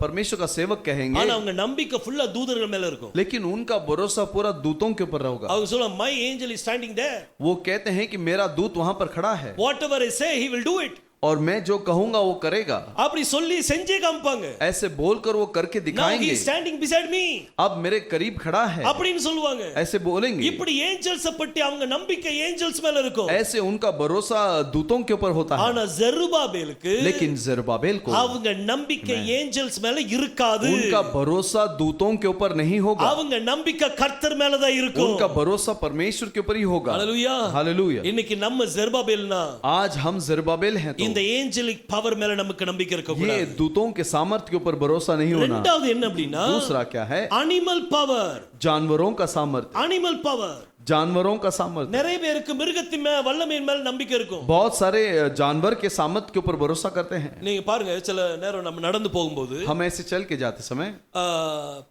परमेश्वर का सेवक कहेंगे, ஆனா அவங்க நம்பிக்கை ஃபுல்லா தூதர்கள் மேல இருக்கும். लेकिन उनका भरोसा पूरा दूतों के ऊपर होगा। அவங்க சொல்ல my angel is standing there. वो कहते हैं कि मेरा दूत वहां पर खड़ा है, what ever I say he will do it. और मैं जो कहूंगा वो करेगा, அப்படி சொல்லி செஞ்சே காமிப்பாங்க. ऐसे बोलकर वो करके Now he दिखाएंगे। is standing beside me अब मेरे करीब खड़ा है, அப்படின்னு சொல்லுவாங்க. ऐसे बोलेंगे। இப்படி ஏஞ்சல்ஸ் பத்தி அவங்க நம்பிக்கை ஏஞ்சல்ஸ் மேல இருக்கும். ऐसे उनका भरोसा दूतों के ऊपर होता है। ஆனா ஜெருபாபேலுக்கு लेकिन जरुब्बाबेल को அவங்க नம்பிக்கை ஏஞ்சல்ஸ் மேல இருக்காது. उनका भरोसा दूतों के ऊपर नहीं होगा, அவங்க நம்பிக்கை கர்த்தர் மேல தான் இருக்கும். उनका भरोसा परमेश्वर के ऊपर ही होगा। ஹalleluya. हालेलुया। இன்னைக்கு நம்ம ஜெருபாபேல்னா आज हम जरुब्बाबेल हैं, तो இந்த ஏஞ்சலிக் பவர் மேல நமக்கு நம்பிக்கை இருக்க ये கூடாது. दूतों के सामर्थ्य के ऊपर भरोसा नहीं होना। இரண்டாவது என்ன அப்படினா दूसरा क्या है? Animal power. जानवरों का सामर्थ्य, அனிமல் பவர். जानवरों का सामर्थ्य। நிறைய பேருக்கு மிருகத்தின் மேல வல்லமையின் மேல நம்பிக்கை இருக்கும். बहुत सारे जानवर के सामर्थ्य के ऊपर भरोसा करते हैं। நீங்க பாருங்க, சில நேரம் நம்ம நடந்து போகும்போது हम ऐसे चल के जाते समय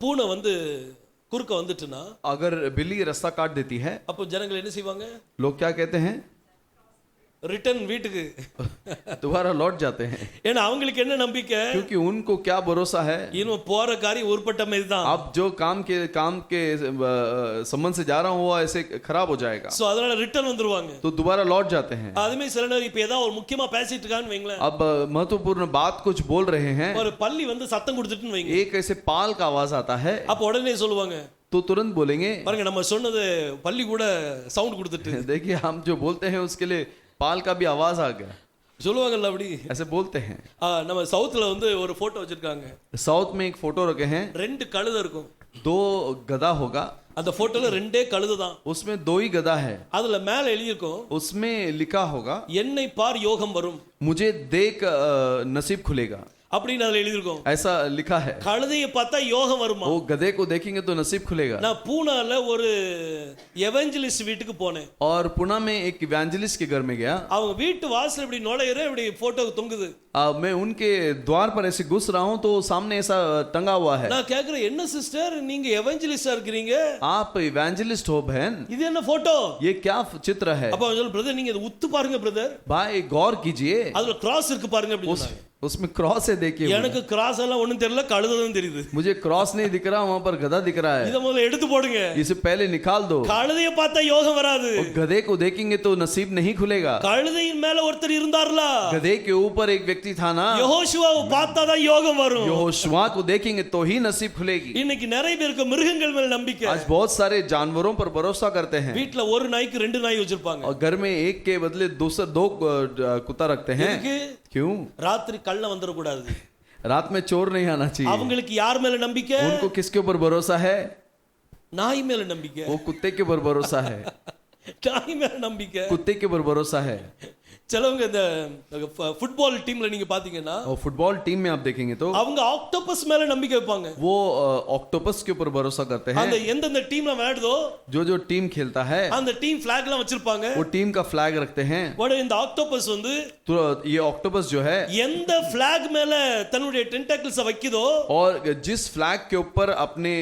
பூனை வந்து குறுக்க வந்துட்டுனா अगर बिल्ली रास्ता काट देती है, அப்போ ஜனங்கள் என்ன செய்வாங்க? लोग क्या कहते हैं? ரிட்டர்ன் வீட்டுக்கு. दोबारा लौट जाते हैं, ஏன்னா அவங்களுக்கு என்ன நம்பிக்கை? क्योंकि उनको क्या भरोसा है? இன்னும் போற காரியம் உருப்பட்ட மாதிரி தான். अब जो काम के संबंध से जा रहा हूँ वो ऐसे खराब हो जाएगा, சோ அதனால ரிட்டர்ன் வந்துருவாங்க. तो दोबारा लौट जाते हैं। அதுமே சில நேரம் இப்ப ஏதாவது ஒரு முக்கியமா பேசிட்டு இருக்கான்னு வைங்களேன், अब महत्वपूर्ण बात कुछ बोल रहे हैं, ஒரு பள்ளி வந்து சத்தம் கொடுத்துட்டுன்னு வைங்க, एक ऐसे पाल का आवाज आता है, அப்ப உடனே சொல்லுவாங்க, तो तुरंत बोलेंगे। பாருங்க நம்ம சொன்னது பள்ளி கூட சவுண்ட் கொடுத்துட்டு देखिए हम जो बोलते हैं उसके लिए पाल का भी आवाज आ गया, சொல்லுவாங்கல்ல அப்படி. ऐसे बोलते हैं। நம்ம சவுத்துல வந்து ஒரு போட்டோ வச்சிருக்காங்க. साउथ में एक फोटो रखे हैं, ரெண்டு கழுதை இருக்கும். 2 गधा होगा, அந்த போட்டோல ரெண்டே கழுதை தான். उसमें 2 ही गधा है, அதுல மேல எழுதியிருக்கும், उसमें लिखा होगा என்னை பார் யோகம் வரும் मुझे देख नसीब खुलेगा, அப்படின்னு அதுல எழுதியிருக்கும். ऐसा लिखा है। கழுதையை பார்த்தா யோகம் வருமா? वो गधे को देखेंगे तो नसीब खुलेगा। நான் பூனால ஒரு எவெஞ்சலிஸ்ட் வீட்டுக்கு போனேன். और पुणे में एक इवेंजलिस्ट के घर में गया, அவங்க வீட்டு வாசல் இப்படி நுழையிற இப்படி போட்டோ தொங்குது. मैं उनके द्वार पर ऐसे घुस रहा हूं तो सामने ऐसा टंगा हुआ है। நான் கேக்குறேன், என்ன சிஸ்டர் நீங்க எவெஞ்சலிஸ்டா இருக்கீங்க, आप इवेंजलिस्ट हो बहन, இது என்ன போட்டோ? ये क्या चित्र है? அப்ப அவன் சொல்ல, பிரதர் நீங்க இதை உத்து பாருங்க பிரதர், भाई गौर कीजिए, அதுல கிராஸ் இருக்கு பாருங்க அப்படி சொன்னாங்க. उसमें क्रॉस है, देखिए। எனக்கு கிராஸ் எல்லாம் ஒண்ணும் தெரியல, கழுதைதான் தெரியுது. मुझे क्रॉस नहीं दिख रहा, वहां पर गधा दिख रहा है। இத முதல்ல எடுத்து போடுங்க. इसे पहले निकाल दो। கழுதையை பார்த்தா யோகம் வராது. और गधे को देखेंगे तो नसीब नहीं खुलेगा। கழுதையின் மேல ஒருத்தர் இருந்தார்ல, गधे के ऊपर एक व्यक्ति था ना, யெகோஷுவாவை பார்த்தா தான் யோகம் வரும். यहोशुआ को देखेंगे तो ही नसीब खुलेगी। இன்னைக்கு நிறைய பேருக்கு மிருகங்கள் மேல நம்பிக்கை. आज बहुत सारे जानवरों पर भरोसा करते हैं, வீட்ல ஒரு நாய்க்கு ரெண்டு நாய் வச்சிருப்பாங்க. और घर में एक के बदले दूसरा 2 कुत्ता रखते हैं। எதுக்கு? क्यों? ராத்திரி கள்ள வந்துட கூடாது. रात में चोर नहीं आना चाहिए। அவங்களுக்கு யார் மேல நம்பிக்கை? उनको किसके ऊपर भरोसा है? நாய் மேல நம்பிக்கை. वो कुत्ते के ऊपर भरोसा है। நாய் மேல நம்பிக்கை. कुत्ते के ऊपर भरोसा है। சிலவங்க இந்த ஃபுட்பால் டீம்ல நீங்க பாத்தீங்கன்னா, और फुटबॉल टीम में आप देखेंगे तो அவங்க ஆக்டோபஸ் மேல நம்பிக்கை வைப்பாங்க. वो ऑक्टोपस के ऊपर भरोसा करते அந்த हैं। எந்தெந்த டீம்ல விளையாடுதோ जो टीम खेलता है அந்த டீம் ஃபிளாக் எல்லாம் வச்சிருப்பாங்க. वो टीम का फ्लैग रखते हैं। உடனே இந்த ஆக்டோபஸ் வந்து तो ये ऑक्टोपस जो है, எந்த ஃபிளாக் மேல தன்னுடைய டென்டாக்கிள்ஸ் வைக்குதோ और जिस फ्लैग के ऊपर अपने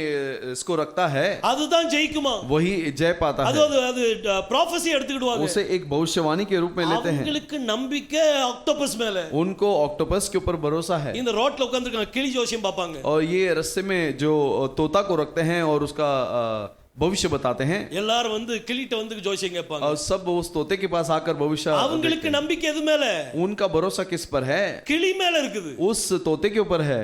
इसको रखता है, அதுதான் ஜெயிக்குமா. वही जय पाता அது है। அது ப்ராஃபஸி எடுத்துக்கிடுவாங்க. उसे एक भविष्यवाणी के रूप में लेते हैं। அவங்களுக்கு நம்பிக்கை ஆக்டோபஸ் மேல. उनको ऑक्टोपस के ऊपर भरोसा है। இந்த ரோட்ல உட்கார்ந்திருக்காங்க, கிளி ஜோசியம் பாப்பாங்க. और ये रस्ते में जो तोता को रखते हैं और उसका भविष्य बताते हैं, எல்லாரும் வந்து கிளிட்ட வந்து ஜோசியம் கேட்பாங்க. और सब उस तोते के पास आकर भविष्य அவங்களுக்கு देखते हैं। நம்பிக்கை எது மேல? उनका भरोसा किस पर है? கிளி மேல இருக்குது. उस तोते के ऊपर है।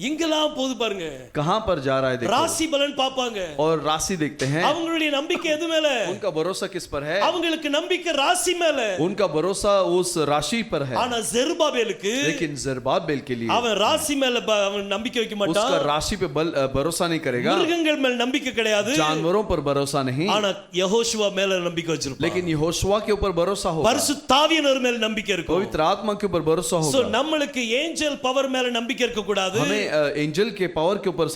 இங்கெல்லாம் போது பாருங்க, कहां पर जा रहा है देखो, ராசி பலன் பாப்பாங்க. और राशि देखते हैं। அவங்களுடைய நம்பிக்கை எது மேல? उनका भरोसा किस पर है? அவங்களுக்கு நம்பிக்கை ராசி மேல. उनका भरोसा उस राशि पर है। ஆனா ஜெருபாபேலுக்கு लेकिन जरुब्बाबेल के लिए அவன் ராசி மேல அவன் நம்பிக்கை வைக்க उसका மாட்டான். राशि पे भरोसा नहीं करेगा, மிருகங்கள் மேல நம்பிக்கை கிடையாது. जानवरों पर भरोसा नहीं, ஆனா யெகோஷுவா மேல நம்பிக்கை வச்சிருப்பான். लेकिन यहोशुआ के ऊपर भरोसा होगा, பரிசுத்த ஆவியானவர் மேல நம்பிக்கை இருக்கும். पवित्र आत्मा के ऊपर भरोसा சோ होगा। நம்மளுக்கு ஏஞ்சல் பவர் மேல நம்பிக்கை இருக்க கூடாது. हमें एंजल के पावर के ऊपर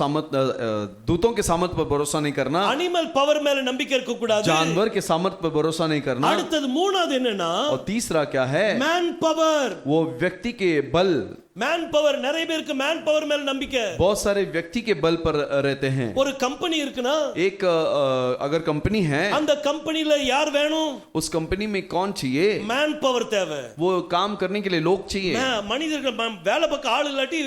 दूतों के सामर्थ पर भरोसा नहीं करना, அனிமல் பவர் மேல நம்பிக்கை இருக்க கூடாது. जानवर के सामर्थ पर भरोसा नहीं करना। அடுத்தது மூணாவது என்னன்னா, और तीसरा क्या है? Man power. वो व्यक्ति के बल, மேன் பவர், நிறைய பேருக்கு மேன் பவர் மேல நம்பிக்கை. बहुत सारे व्यक्ति के बल पर रहते हैं। ஒரு கம்பெனி இருக்குன்னா एक अगर कंपनी है, அந்த கம்பெனில யார் வேணும்? उस कंपनी में कौन चाहिए? மேன் பவர் தேவை. वो काम करने के लिए लोग चाहिए। மனிதர்கள் வேலை பார்க்க ஆள் இல்லாட்டி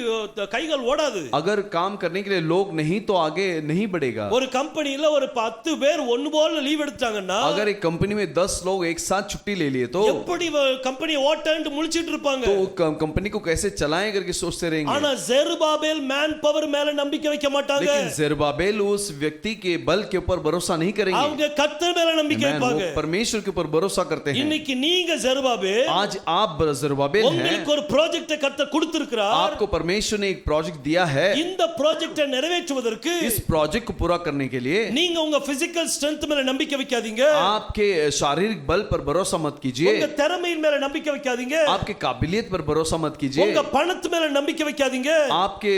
கைகள் ஓடாது. अगर काम करने के लिए लोग नहीं तो आगे नहीं बढ़ेगा। ஒரு கம்பெனில ஒரு 10 பேர் ஒன்னு போல லீவ் எடுத்தாங்கன்னா, अगर एक कंपनी में 10 लोग एक साथ छुट्टी ले लिए तो எப்படி கம்பெனி ஓட்டன்னு முழிச்சிட்டு இருப்பாங்க? तो कंपनी को कैसे चलाएं करके सोचते रहेंगे। ஆனா ஜெருபாபேல் மேன் பவர் மேல நம்பிக்கை வைக்க மாட்டாங்க. लेकिन जेरुब्बाबेल उस व्यक्ति के बल के ऊपर भरोसा नहीं करेंगे। அவங்க கர்த்தர் மேல நம்பிக்கை வைப்பாங்க। वो परमेश्वर के ऊपर भरोसा करते हैं। இன்னைக்கு நீங்க ஜெருபாபேல், आज आप जेरुब्बाबेल हैं। உங்களுக்கு ஒரு ப்ராஜெக்ட் கர்த்தர் கொடுத்திருக்கிறார்। आपको परमेश्वर ने एक प्रोजेक्ट दिया है। இந்த ப்ராஜெக்ட்டை நிறைவேற்றுவதற்கு इस प्रोजेक्ट को पूरा करने के लिए நீங்க உங்க பிசிக்கல் ஸ்ட்ரெngth மேல நம்பிக்கை வைக்காதீங்க। आपके शारीरिक बल पर भरोसा मत कीजिए। உங்க திறமையின் மேல நம்பிக்கை வைக்காதீங்க। आपके काबिलियत पर भरोसा मत कीजिए। உங்க பணத்து மேல நம்பிக்கை வைக்காதீங்க। आपके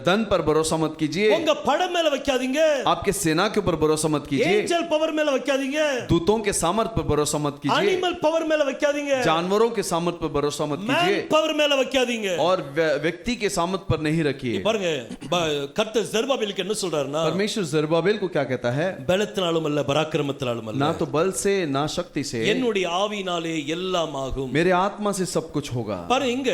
धन पर भरोसा मत कीजिए। உங்க படம் மேல வைக்காதீங்க। आपके सेना के ऊपर भरोसा मत कीजिए। ஏஞ்சல் பவர் மேல வைக்காதீங்க। दूतों के सामर्थ पर भरोसा मत कीजिए। அனிமல் பவர் மேல வைக்காதீங்க। जानवरों के सामर्थ पर भरोसा मत कीजिए। மேன் பவர் மேல வைக்காதீங்க। और व्यक्ति के सामर्थ पर नहीं रखिए। பாருங்க, கர்த்தர் ஜெருபாபேலுக்கு என்ன சொல்றாருன்னா, परमेश्वर जेरुब्बाबेल को क्या कहता है? பலத்தினாலும் அல்ல, பராக்கிரமத்தினாலும் அல்ல, ना तो बल से ना शक्ति से, என்னுடைய ஆவியினாலே எல்லாம் ஆகும்। मेरे आत्मा से सब कुछ होगा। பாருங்க, இங்க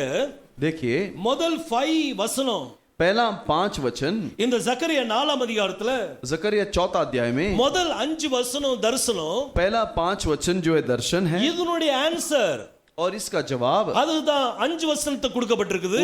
देखिए முதல் 5 வசனம், पहला 5 वचन இந்த ஜக்கரியா 4ஆம் அதிகாரத்துல जकरिया 4 अध्याय में முதல் 5 वचனம் தரிசனம், पहला 5 वचन जो है दर्शन है இதனுடைய ஆன்சர், और इसका जवाब அதுதான் 5 வசனத்தை கொடுக்கப்பட்டிருக்குது।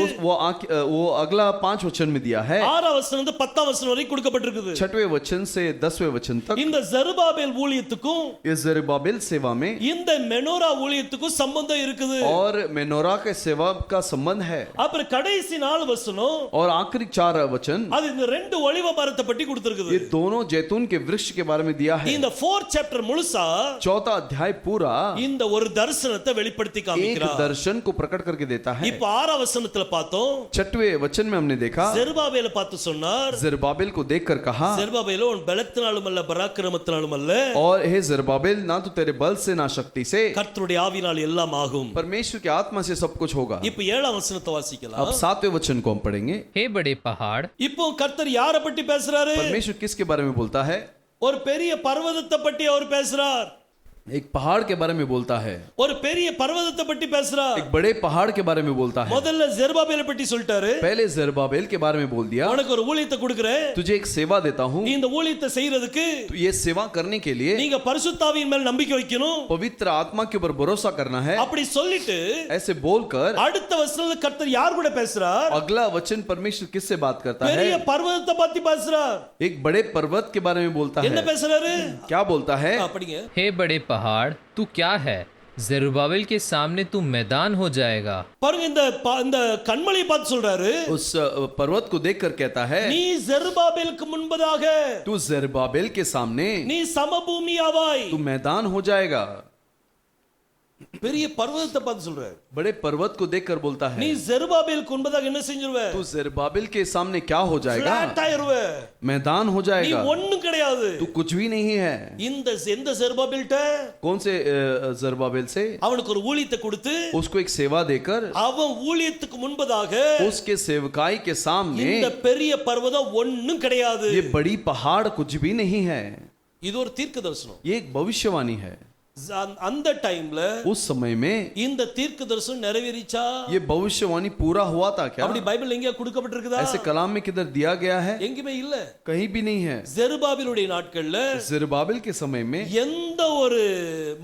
वो अगला 5 वचन में दिया है। 6ஆம் வசனம் இருந்து 10ஆம் வசனம் வரை கொடுக்கப்பட்டிருக்குது। 6वें वचन से 10वें वचन तक இந்த ஜெருபாபேல் ஊழியத்துக்கும் इस जेरुब्बाबेल सेवा में இந்த மெனோரா ஊழியத்துக்கும் சம்பந்தம் இருக்குது। और मेनोरा के सेवा का संबंध है। அப்புறம் கடைசி 4 வசனம், और आखिरी 4 वचन அது இந்த 2 ஒலிவ மரத்தை பற்றி கொடுத்திருக்குது। ये दोनों जैतून के वृक्ष के बारे में दिया है। இந்த 4th சாப்டர் முழுசா 4 अध्याय पूरा இந்த ஒரு தரிசனத்தை வெளிப்படுத்தி एक காமிக்கிறார்। दर्शन को प्रकट करके देता है। இப்போ 6ஆம் வசனத்துல பார்த்தோம், 6वें वचन में हमने देखा ஜெருபாபேலை பார்த்து சொன்னார், जेरुब्बाबेल को देखकर कहा, ஜெருபாபேல் உன் பலத்தினாலும் அல்ல, பராக்கிரமத்தினாலும் அல்ல, और हे जेरुब्बाबेल ना तो तेरे बल से ना शक्ति से, கர்த்தருடைய ஆவியினால் எல்லாம் ஆகும்। परमेश्वर के आत्मा से सब कुछ होगा। இப்போ 7ஆம் வசனத்தை अब வாசிக்கலாம்। 7वें वचन को हम पढ़ेंगे। हे बड़े पहाड़, இப்போ கர்த்தர் யாரை பற்றி பேசுறாரு? परमेश्वर किसके बारे में बोलता है? ஒரு பெரிய பர்வதத்தை பற்றி அவர் பேசுறார்। एक पहाड़ के बारे में बोलता है। ஒரு பெரிய பர்வதத்தை பற்றி பேசுறார்। एक बड़े पहाड़ के बारे में बोलता है। முதல்ல ஜெருபாபேலை பற்றி சொல்லிட்டாரு, पहले जेरुब्बाबेल के बारे में बोल दिया, உனக்கு ஒரு ஊழியத்தை கொடுக்கிறேன், तुझे एक सेवा देता हूँ, நீ இந்த ஊழியத்தை செய்யறதுக்கு तो ये सेवा करने के लिए நீங்க பரிசுத்தாவியின் மேல் நம்பிக்கை வைக்கணும்। पवित्र आत्मा के ऊपर भरोसा करना है। அப்படி சொல்லிட்டு ऐसे बोलकर அடுத்த வசனத்துல கர்த்தர் யார் கூட பேசுறார்? अगला वचन परमेश्वर किससे बात करता है? பெரிய பர்வதத்தை பத்தி பேசுறார்। एक बड़े पर्वत के बारे में बोलता என்ன है। பேசுறாரு? क्या बोलता है? அப்படிங்க, हे बड़े पहाड़, तू क्या है? जेरुब्बाबेल के सामने तू मैदान हो जाएगा। பாருங்க, இந்த கண்மலையை பார்த்து சொல்றாரு, उस पर्वत को देखकर कहता है, நீ ஜெருபாபேலுக்கு முன்பதாக तू जेरुब्बाबेल के सामने நீ समभूमि ஆவாய்। तू मैदान हो जाएगा। பெரிய பர்வதத்தை பார்த்து சொல்றாரு, बड़े पर्वत को देखकर बोलता நீ है, ஜெருபாபேலுக்கு முன்பதாக என்ன செஞ்சிருவ? तू जेरुब्बाबेल के सामने क्या हो जाएगा? Flat ஆயிருவ। मैदान हो நீ जाएगा। ஒண்ணும் கிடையாது। तू कुछ भी नहीं है। எந்த ஜெருபாபேல்ட்ட कौन से जेरुब्बाबेल से? அவனுக்கு ஒரு ஊழியத்தை கொடுத்து उसको एक सेवा देकर அவன் ஊழியத்துக்கு முன்பதாக उसके सेवकाई के सामने இந்த பெரிய பர்வதம் ஒண்ணும் கிடையாது। ये बड़ी पहाड़ कुछ भी नहीं है। இது ஒரு தீர்க்க தரிசனம்। ये एक भविष्यवाणी है। அந்த டைம்ல उस समय में இந்த தீர்க்க தரிசனம் நிறைவேறிச்சா? ये भविष्यवाणी पूरा हुआ था क्या? அப்படி பைபிள் எங்கேயா கொடுக்கப்பட்டிருக்குதா? ऐसे कलाम में किधर दिया गया है? எங்கேயுமே இல்ல। कहीं भी नहीं है। ஜெருபாபேலுடைய நாட்கள்ல जेरुब्बाबेल के समय में எந்த ஒரு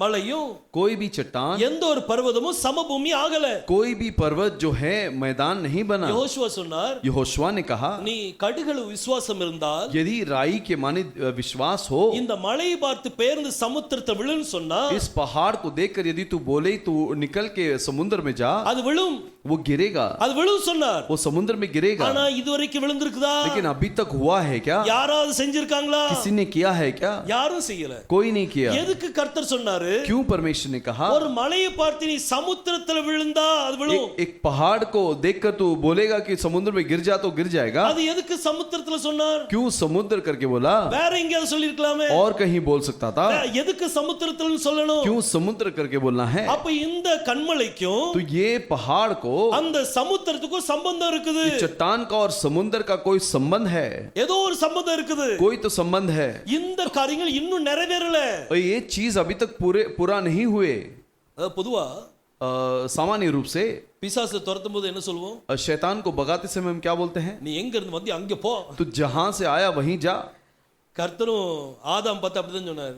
மலையும் कोई भी चट्टान, எந்த ஒரு பர்வதமும் समभूमि ஆகல। कोई भी पर्वत जो है मैदान नहीं बना। யோசுவா சொன்னார், यहोशुआ ने कहा, நீ கடுகளவு விசுவாசம் இருந்தால் यदि राई के माने विश्वास हो, இந்த மலையை பார்த்து பெயர்ந்து சமுத்திரத்தை விழுன்னு சொன்னா इस पहाड़ को देखकर यदि तू बोले तू निकल के समुद्र में जा, அது விழும்। वो गिरेगा। அது விழும் சொன்னார்। वो समुद्र में गिरेगा। ஆனா இதுவரைக்கும் விழுந்திருக்குதா? लेकिन अभी तक हुआ है क्या? யாராவது செஞ்சிருக்காங்களா? किसी ने किया है क्या? யாரும் செய்யல। कोई नहीं किया। எதுக்கு கர்த்தர் சொன்னாரு? क्यों परमेश्वर ने कहा? ஒரு மலையை பார்த்து நீ சமுத்திரத்துல விழுந்தா அது விழும்। एक पहाड़ को देखकर तू बोलेगा कि समुद्र में गिर जा तो गिर जाएगा। அது எதுக்கு சமுத்திரத்துல சொன்னார்? क्यों समुद्र करके बोला? வேற எங்கேயாவது சொல்லிருக்கலாமே। और कहीं बोल सकता था। எதுக்கு சமுத்திரத்துல சொல்லணும்? क्यों समुद्र करके बोलना है? அப்ப இந்த கண்மலைக்கும் तो ये पहाड़ को हो அந்த சமுத்திரத்துக்கும் சம்பந்தம் இருக்குது. चट्टान का और समुद्र का कोई संबंध है, ஏதோ ஒரு சம்பந்தம் இருக்குது. कोई तो संबंध है। இந்த காரியங்கள் இன்னும் நிறைவேறல. और ये चीज अभी तक पूरा नहीं हुए। பொதுவா सामान्य रूप से பிசாசு துரத்தும் போது என்ன சொல்லுவோம்? शैतान को भगाते समय हम क्या बोलते हैं? நீ எங்க இருந்து வந்து அங்க போ. तो जहां से आया वहीं जा। கர்த்தரும் ஆதாம் பார்த்து அப்படிதான் சொன்னார்.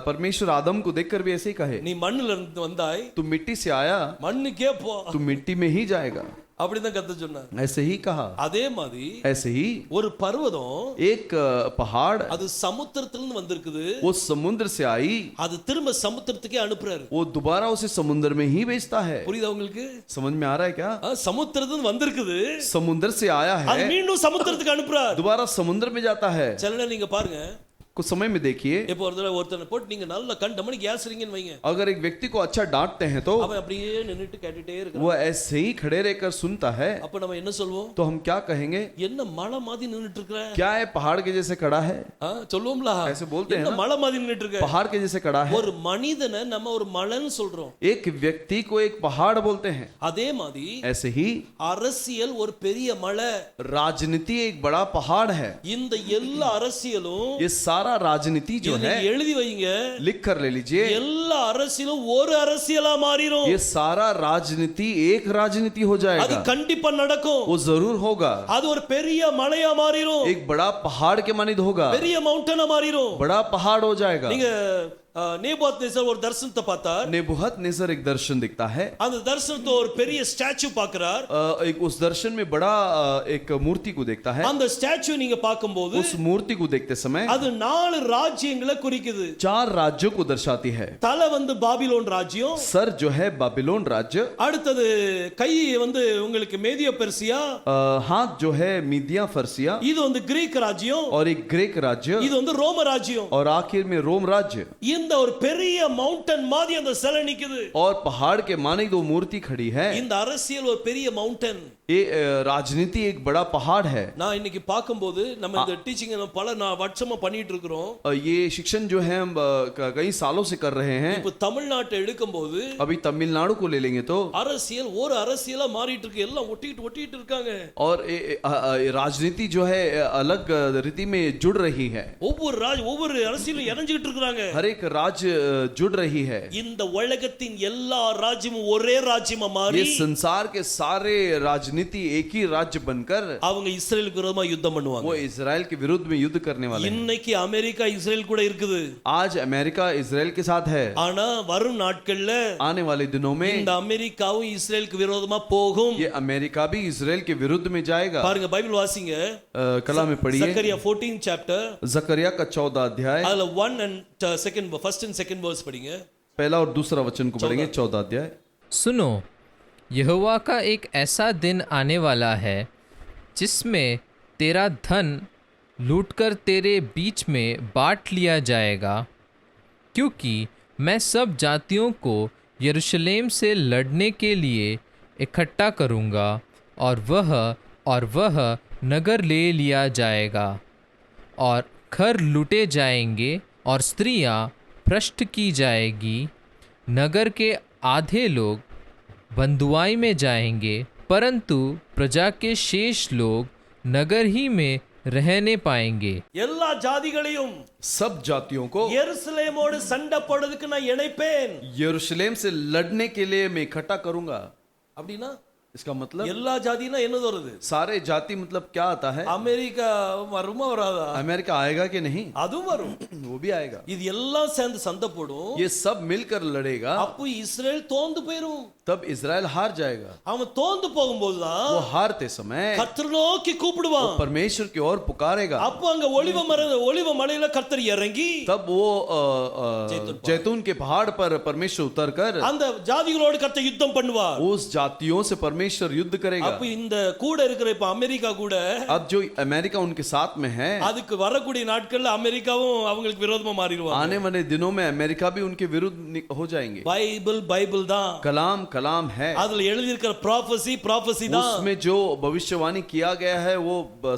परमेश्वर आदम को देखकर भी ऐसे ही कहे, நீ மண்ணுல இருந்து வந்தாய், तू मिट्टी से आया, மண்ணுக்கே போ. तू मिट्टी में ही जाएगा। அப்படிதான் கர்த்தர் சொன்னார். ऐसे ही कहा। அதே மாதிரி ऐसे ही ஒரு பர்வதம் एक पहाड़ அது சமுத்திரத்திலிருந்து வந்திருக்குது. वो समुद्र से आई, அது திரும்ப சமுத்திரத்துக்கே அனுப்புறாரு. वो दोबारा उसे समुद्र में ही भेजता है। புரியுதா உங்களுக்கு? समझ में आ रहा है क्या? சமுத்திரத்திலிருந்து வந்திருக்குது, समुद्र से आया அது है, மீண்டும் சமுத்திரத்துக்கு அனுப்புறாரு. दोबारा समुद्र में जाता है। சில நேரம் நீங்க பாருங்க, कुछ समय में देखिए, இப்போ ஒருத்தனை போட்டு நீங்க நல்ல கண்டமணி கேஸ் ரிங்கன்னு வைங்க, अगर एक व्यक्ति को अच्छा डांटते हैं तो அவன் அப்படியே நின்னுட்டு கேட்டுட்டே இருக்கான். वो ऐसे ही खड़े रहकर सुनता है। அப்ப நம்ம என்ன சொல்வோம்? तो हम क्या कहेंगे? என்ன மலை மாதிரி நின்னுட்டு இருக்கற? क्या है पहाड़ के जैसे खड़ा है? சொல்லுவோம்ல, ऐसे बोलते हैं என்ன ना, மலை மாதிரி நின்னுட்டு இருக்க? पहाड़ के जैसे खड़ा है। ஒரு மனிதனை நம்ம ஒரு மலைன்னு சொல்றோம். एक व्यक्ति को एक पहाड़ बोलते हैं। அதே மாதிரி ऐसे ही அரசியல் ஒரு பெரிய மலை, राजनीति एक बड़ा पहाड़ है। இந்த எல்லா அரசியலும் ये सारा राजनीति जो है, எழுதி வைங்க, लिख कर ले लीजिए, எல்லா அரசியலும் ஒரு அரசியலா மாறிடும். ये सारा राजनीति एक राजनीति हो அது जाएगा। கண்டிப்பா நடக்கும். वो जरूर होगा। அது ஒரு பெரிய மலையா மாறிடும், एक बड़ा पहाड़ के मानित होगा, பெரிய मौंटेन மாறிடும். बड़ा पहाड़ हो जाएगा। நீங்க நேபுகாத்நேசர் ஒரு தரிசனத்தை பார்த்தார். नेबुकदनेस्सर एक दर्शन दिखता है। அந்த தரிசனத்தை ஒரு பெரிய ஸ்டாச்சு பார்க்கிறார். एक उस दर्शन में बड़ा एक मूर्ति को देखता है। அந்த ஸ்டாச்சு நீங்க பார்க்கும்போது उस मूर्ति को देखते समय அது 4 ராஜ்யங்களை குறிக்குது. 4 राज्यों को दर्शाती है। தலை வந்து பாபிலோன் ராஜ்யம், सर जो है बाबिलोन राज्य, அடுத்தது கை வந்து உங்களுக்கு மேதிய பெர்சியா, हाथ जो है मीदिया फर्सिया, இது வந்து கிரீக் ராஜ்யம், और एक ग्रीक राज्य, இது வந்து ரோம ராஜ்யம். और आखिर में रोम राज्य। இந்த ஒரு பெரிய மவுண்டன் மாதிரி அந்த சிலை நிக்குது. और पहाड़ के माने दो मूर्ति खड़ी है। இந்த அரசியல் ஒரு பெரிய மவுண்டன். ये राजनीति एक बड़ा पहाड़ है। நான் இன்னைக்கு பார்க்கும்போது நம்ம இந்த டீச்சிங் பல வருஷமா பண்ணிட்டு இருக்கிறோம். ये शिक्षण जो है हम कई सालों से कर रहे हैं। இப்போ தமிழ்நாட்டை எடுக்கும்போது अभी तमिलनाडु को ले लेंगे तो அரசியல் ஒரு அரசியலா மாறிட்டு இருக்கு, எல்லாம் ஒட்டிட்டு இருக்காங்க. और राजनीति जो है अलग रीति में जुड़ रही है। ஒவ்வொரு அரசியலும் இணைஞ்சிட்டு இருக்காங்க. हर एक राज्य जुड़ रही है। இந்த உலகத்தின் எல்லா ராஜ்யமும் ஒரே ராஜ்யமா மாறி ये संसार के सारे राजनीति एक ही राज्य बनकर அவங்க இஸ்ரேலுக்கு விரோதமா யுத்தம் பண்ணுவாங்க. वो इजराइल के विरुद्ध में युद्ध करने वाले हैं। இன்னைக்கு அமெரிக்கா இஸ்ரேல் கூட இருக்குது. आज अमेरिका इजराइल के साथ है। ஆனா வரும் நாட்கள்ல आने वाले दिनों में இந்த அமெரிக்காவும் இஸ்ரேலுக்கு விரோதமா போகும். ये अमेरिका भी इजराइल के विरुद्ध में जाएगा। பாருங்க பைபிள் வாசிங்க, कला में पढ़िए जकरिया 14 चैप्टर, जकरिया का 14 अध्याय, அதுல 1 and 2 first and second verse पढ़िए. पहला और दूसरा वचन को पढ़ेंगे। 14 अध्याय। सुनो, यहोवा का एक ऐसा दिन आने वाला है जिसमें तेरा धन लूटकर तेरे बीच में बांट लिया जाएगा, क्योंकि मैं सब जातियों को यरूशलेम से लड़ने के लिए इकट्ठा करूँगा और वह नगर ले लिया जाएगा और घर लूटे जाएंगे और स्त्रियाँ भ्रष्ट की जाएगी। नगर के आधे लोग बंधुआई में जाएंगे, परंतु प्रजा के शेष लोग नगर ही में रहने पाएंगे। எல்லா ஜாதிகளையும் सब जातियों को எருசலேமோடு சண்டை போடுறதுக்கு நான் இணைப்பேன். यरूशलेम से लड़ने के लिए मैं इकट्ठा करूंगा। அப்படினா इसका मतलब எல்லா ஜாதினா என்னது வருது? सारे जाति मतलब क्या आता है? அமெரிக்கா வருமா வராதா? अमेरिका आएगा कि नहीं? அதுவும் வரும். वो भी आएगा। இது எல்லாம் சேர்ந்து சண்டை போடும். ये सब मिलकर लड़ेगा। அப்போ இஸ்ரேல் தோந்து போயிடும். तब इजराइल हार जाएगा। அவன் தோந்து போகும்போதுதான் वो हारते समय கர்த்தர் நோக்கி கூப்பிடுவான். परमेश्वर की ओर पुकारेगा। அப்போ அங்க ஒலிவ மலையில கர்த்தர் இறங்கி तब वो जैतून के पहाड़ पर परमेश्वर उतरकर அந்த ஜாதிகளோடு கர்த்தர் யுத்தம் பண்ணுவார். उस जातियों से परमेश्वर परमेश्वर युद्ध करेगा। அப்ப இந்த கூட இருக்கிற இப்ப அமெரிக்கா கூட अब जो अमेरिका उनके साथ में है, அதுக்கு வரக்கூடிய நாட்கள்ல அமெரிக்காவும் அவங்களுக்கு விரோதமா மாறிடுவாங்க। आने वाले दिनों में अमेरिका भी उनके विरुद्ध हो जाएंगे। பைபிள் தான், कलाम कलाम है, அதுல எழுதி இருக்கிற ப்ராஃபசி தான், उसमें जो भविष्यवाणी किया गया है वो